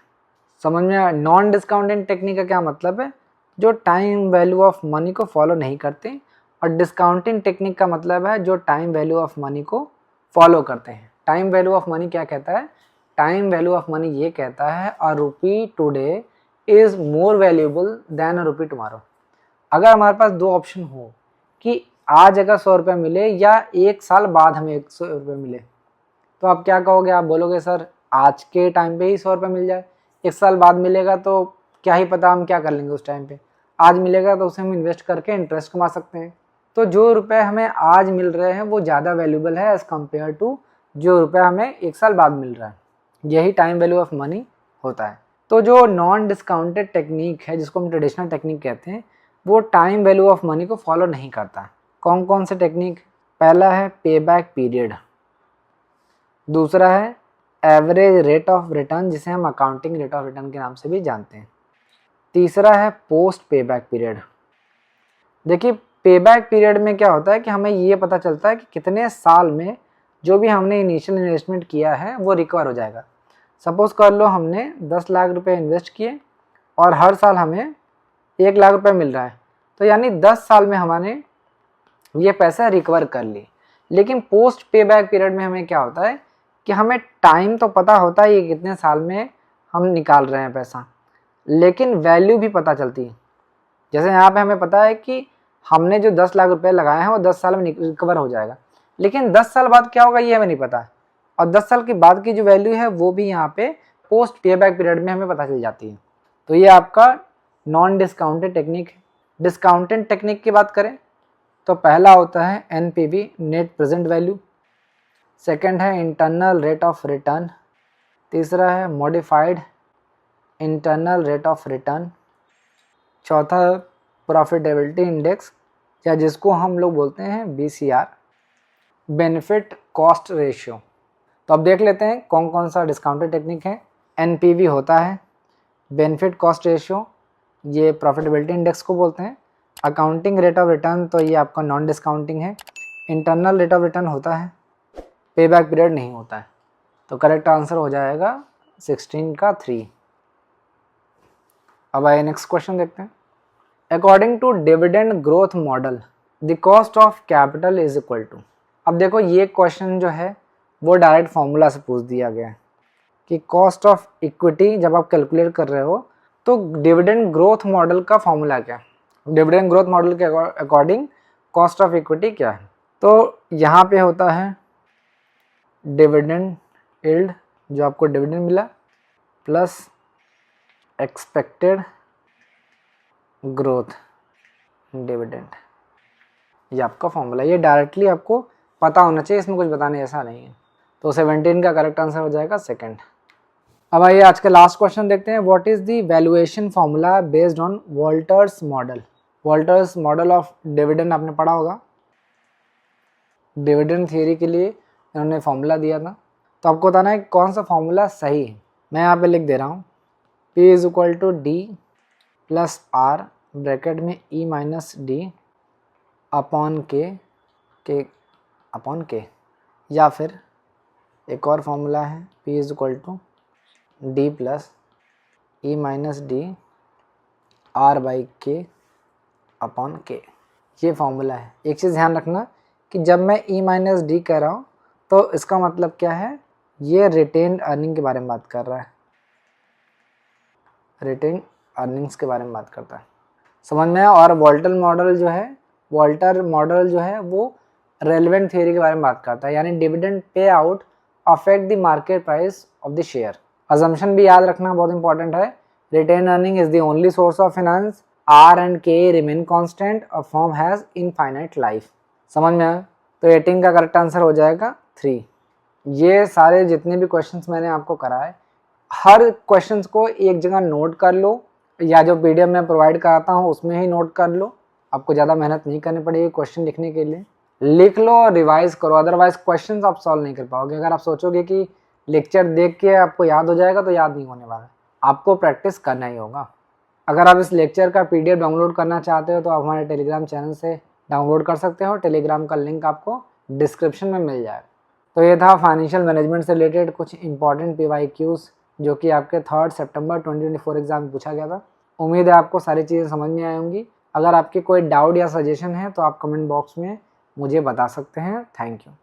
समझ में आया? नॉन डिस्काउंटिंग टेक्निक का क्या मतलब है, जो टाइम वैल्यू ऑफ मनी को फॉलो नहीं करते, और डिस्काउंटिंग टेक्निक का मतलब है जो टाइम वैल्यू ऑफ मनी को फॉलो करते हैं। टाइम वैल्यू ऑफ मनी क्या कहता है, टाइम वैल्यू ऑफ मनी ये कहता है a rupee today is more valuable than a rupee tomorrow. अगर हमारे पास दो ऑप्शन हो कि आज अगर 100 रुपये मिले या एक साल बाद हमें 100 रुपये मिले, तो आप क्या कहोगे, आप बोलोगे सर आज के टाइम पे ही 100 रुपये मिल जाए, एक साल बाद मिलेगा तो क्या ही पता हम क्या कर लेंगे उस टाइम पे, आज मिलेगा तो उसे हम इन्वेस्ट करके इंटरेस्ट कमा सकते हैं। तो जो रुपए हमें आज मिल रहे हैं वो ज़्यादा वैल्यूबल है एज़ कम्पेयर टू जो रुपए हमें एक साल बाद मिल रहा है। यही टाइम वैल्यू ऑफ मनी होता है। तो जो नॉन डिस्काउंटेड टेक्निक है, जिसको हम ट्रेडिशनल टेक्निक कहते हैं, वो टाइम वैल्यू ऑफ मनी को फॉलो नहीं करता। कौन कौन से टेक्निक, पहला है पे बैक पीरियड, दूसरा है एवरेज रेट ऑफ रिटर्न जिसे हम अकाउंटिंग रेट ऑफ रिटर्न के नाम से भी जानते हैं, तीसरा है पोस्ट पे बैक पीरियड। देखिए पे बैक पीरियड में क्या होता है कि हमें ये पता चलता है कि कितने साल में जो भी हमने इनिशियल इन्वेस्टमेंट किया है वो रिकवर हो जाएगा। सपोज़ कर लो हमने 10 लाख रुपए इन्वेस्ट किए और हर साल हमें 1 लाख रुपए मिल रहा है, तो यानी 10 साल में हमने ये पैसा रिकवर कर ली। लेकिन पोस्ट पे बैक पीरियड में हमें क्या होता है कि हमें टाइम तो पता होता है ये कितने साल में हम निकाल रहे हैं पैसा, लेकिन वैल्यू भी पता चलती है। जैसे यहाँ पे हमें पता है कि हमने जो 10 लाख रुपए लगाए हैं वो 10 साल में रिकवर हो जाएगा, लेकिन 10 साल बाद क्या होगा ये हमें नहीं पता, और 10 साल के बाद की जो वैल्यू है वो भी यहाँ पे पोस्ट पे बैक पीरियड में हमें पता चल जाती है। तो ये आपका नॉन डिस्काउंटेड टेक्निक है। डिस्काउंटेड टेक्निक की बात करें तो पहला होता है NPV, net present value, second है इंटरनल रेट ऑफ रिटर्न, तीसरा है modified internal rate of return, चौथा प्रॉफिटेबिलिटी इंडेक्स या जिसको हम लोग बोलते हैं BCR, बेनिफिट कॉस्ट रेशियो। तो अब देख लेते हैं कौन कौन सा डिस्काउंटेड टेक्निक है। NPV होता है, बेनिफिट कॉस्ट रेशियो ये प्रॉफिटेबिलिटी इंडेक्स को बोलते हैं, अकाउंटिंग रेट ऑफ रिटर्न तो ये आपका नॉन डिस्काउंटिंग है, इंटरनल रेट ऑफ रिटर्न होता है, पे बैक पीरियड नहीं होता है। तो करेक्ट आंसर हो जाएगा 16 का 3। अब आइए नेक्स्ट क्वेश्चन देखते हैं। According to dividend growth model the cost of capital is equal to. अब देखो ये क्वेश्चन जो है वो डायरेक्ट फॉर्मूला से पूछ दिया गया है कि कॉस्ट ऑफ इक्विटी जब आप कैलकुलेट कर रहे हो तो डिविडेंड ग्रोथ मॉडल का फॉर्मूला क्या है, डिविडेंड ग्रोथ मॉडल के अकॉर्डिंग कॉस्ट ऑफ इक्विटी क्या है। तो यहाँ पे होता है डिविडेंड यील्ड जो आपको डिविडेंड मिला प्लस एक्सपेक्टेड ग्रोथ डिविडेंड, ये आपका फॉर्मूला। ये डायरेक्टली आपको पता होना चाहिए, इसमें कुछ बताने जैसा नहीं है। तो 17 का करेक्ट आंसर हो जाएगा सेकंड। अब आइए आज का लास्ट क्वेश्चन देखते हैं। What is the valuation formula based on Walter's model. Walter's model of dividend आपने पढ़ा होगा, डिविडेंड थियरी के लिए इन्होंने फॉर्मूला दिया था। तो आपको बताना है कौन सा फॉर्मूला सही है। मैं यहाँ पे लिख दे रहा हूँ P is equal to D plus R bracket में E minus D upon K K upon K, या फिर एक और फॉर्मूला है P is equal to D plus E minus D R by K upon K. ये formula है। एक चीज़ ध्यान रखना कि जब मैं ई माइनस डी कह रहा हूँ तो इसका मतलब क्या है, ये रिटेन्ड अर्निंग के बारे में बात कर रहा है, रिटेन अर्निंग्स के बारे में बात करता है, समझ में आया। और वॉल्टर मॉडल जो है वो रेलेवेंट थ्योरी के बारे में बात करता है, यानी dividend pay out affect the market price of the share. Assumption भी याद रखना बहुत इंपॉर्टेंट है, retained earning is the only source of finance, R and K remain constant, a firm has infinite life. समझ में आया। तो 18 का करेक्ट आंसर हो जाएगा 3। ये सारे जितने भी क्वेश्चंस मैंने आपको कराए, हर क्वेश्चंस को एक जगह नोट कर लो, या जो पीडीएफ मैं प्रोवाइड कराता हूँ उसमें ही नोट कर लो। आपको ज़्यादा मेहनत नहीं करनी पड़ेगी क्वेश्चन लिखने के लिए, लिख लो और रिवाइज करो, अदरवाइज क्वेश्चंस आप सॉल्व नहीं कर पाओगे। अगर आप सोचोगे कि लेक्चर देख के आपको याद हो जाएगा तो याद नहीं होने वाला, आपको प्रैक्टिस करना ही होगा। अगर आप इस लेक्चर का पीडीएफ डाउनलोड करना चाहते हो तो आप हमारे टेलीग्राम चैनल से डाउनलोड कर सकते हो, टेलीग्राम का लिंक आपको डिस्क्रिप्शन में मिल जाएगा। तो ये था फाइनेंशियल मैनेजमेंट से रिलेटेड कुछ इंपॉर्टेंट PYQs जो कि आपके 3 सितंबर 2024 एग्जाम में पूछा गया था। उम्मीद है आपको सारी चीज़ें समझ में आई होंगी। अगर आपकी कोई डाउट या सजेशन है तो आप कमेंट बॉक्स में मुझे बता सकते हैं। Thank you.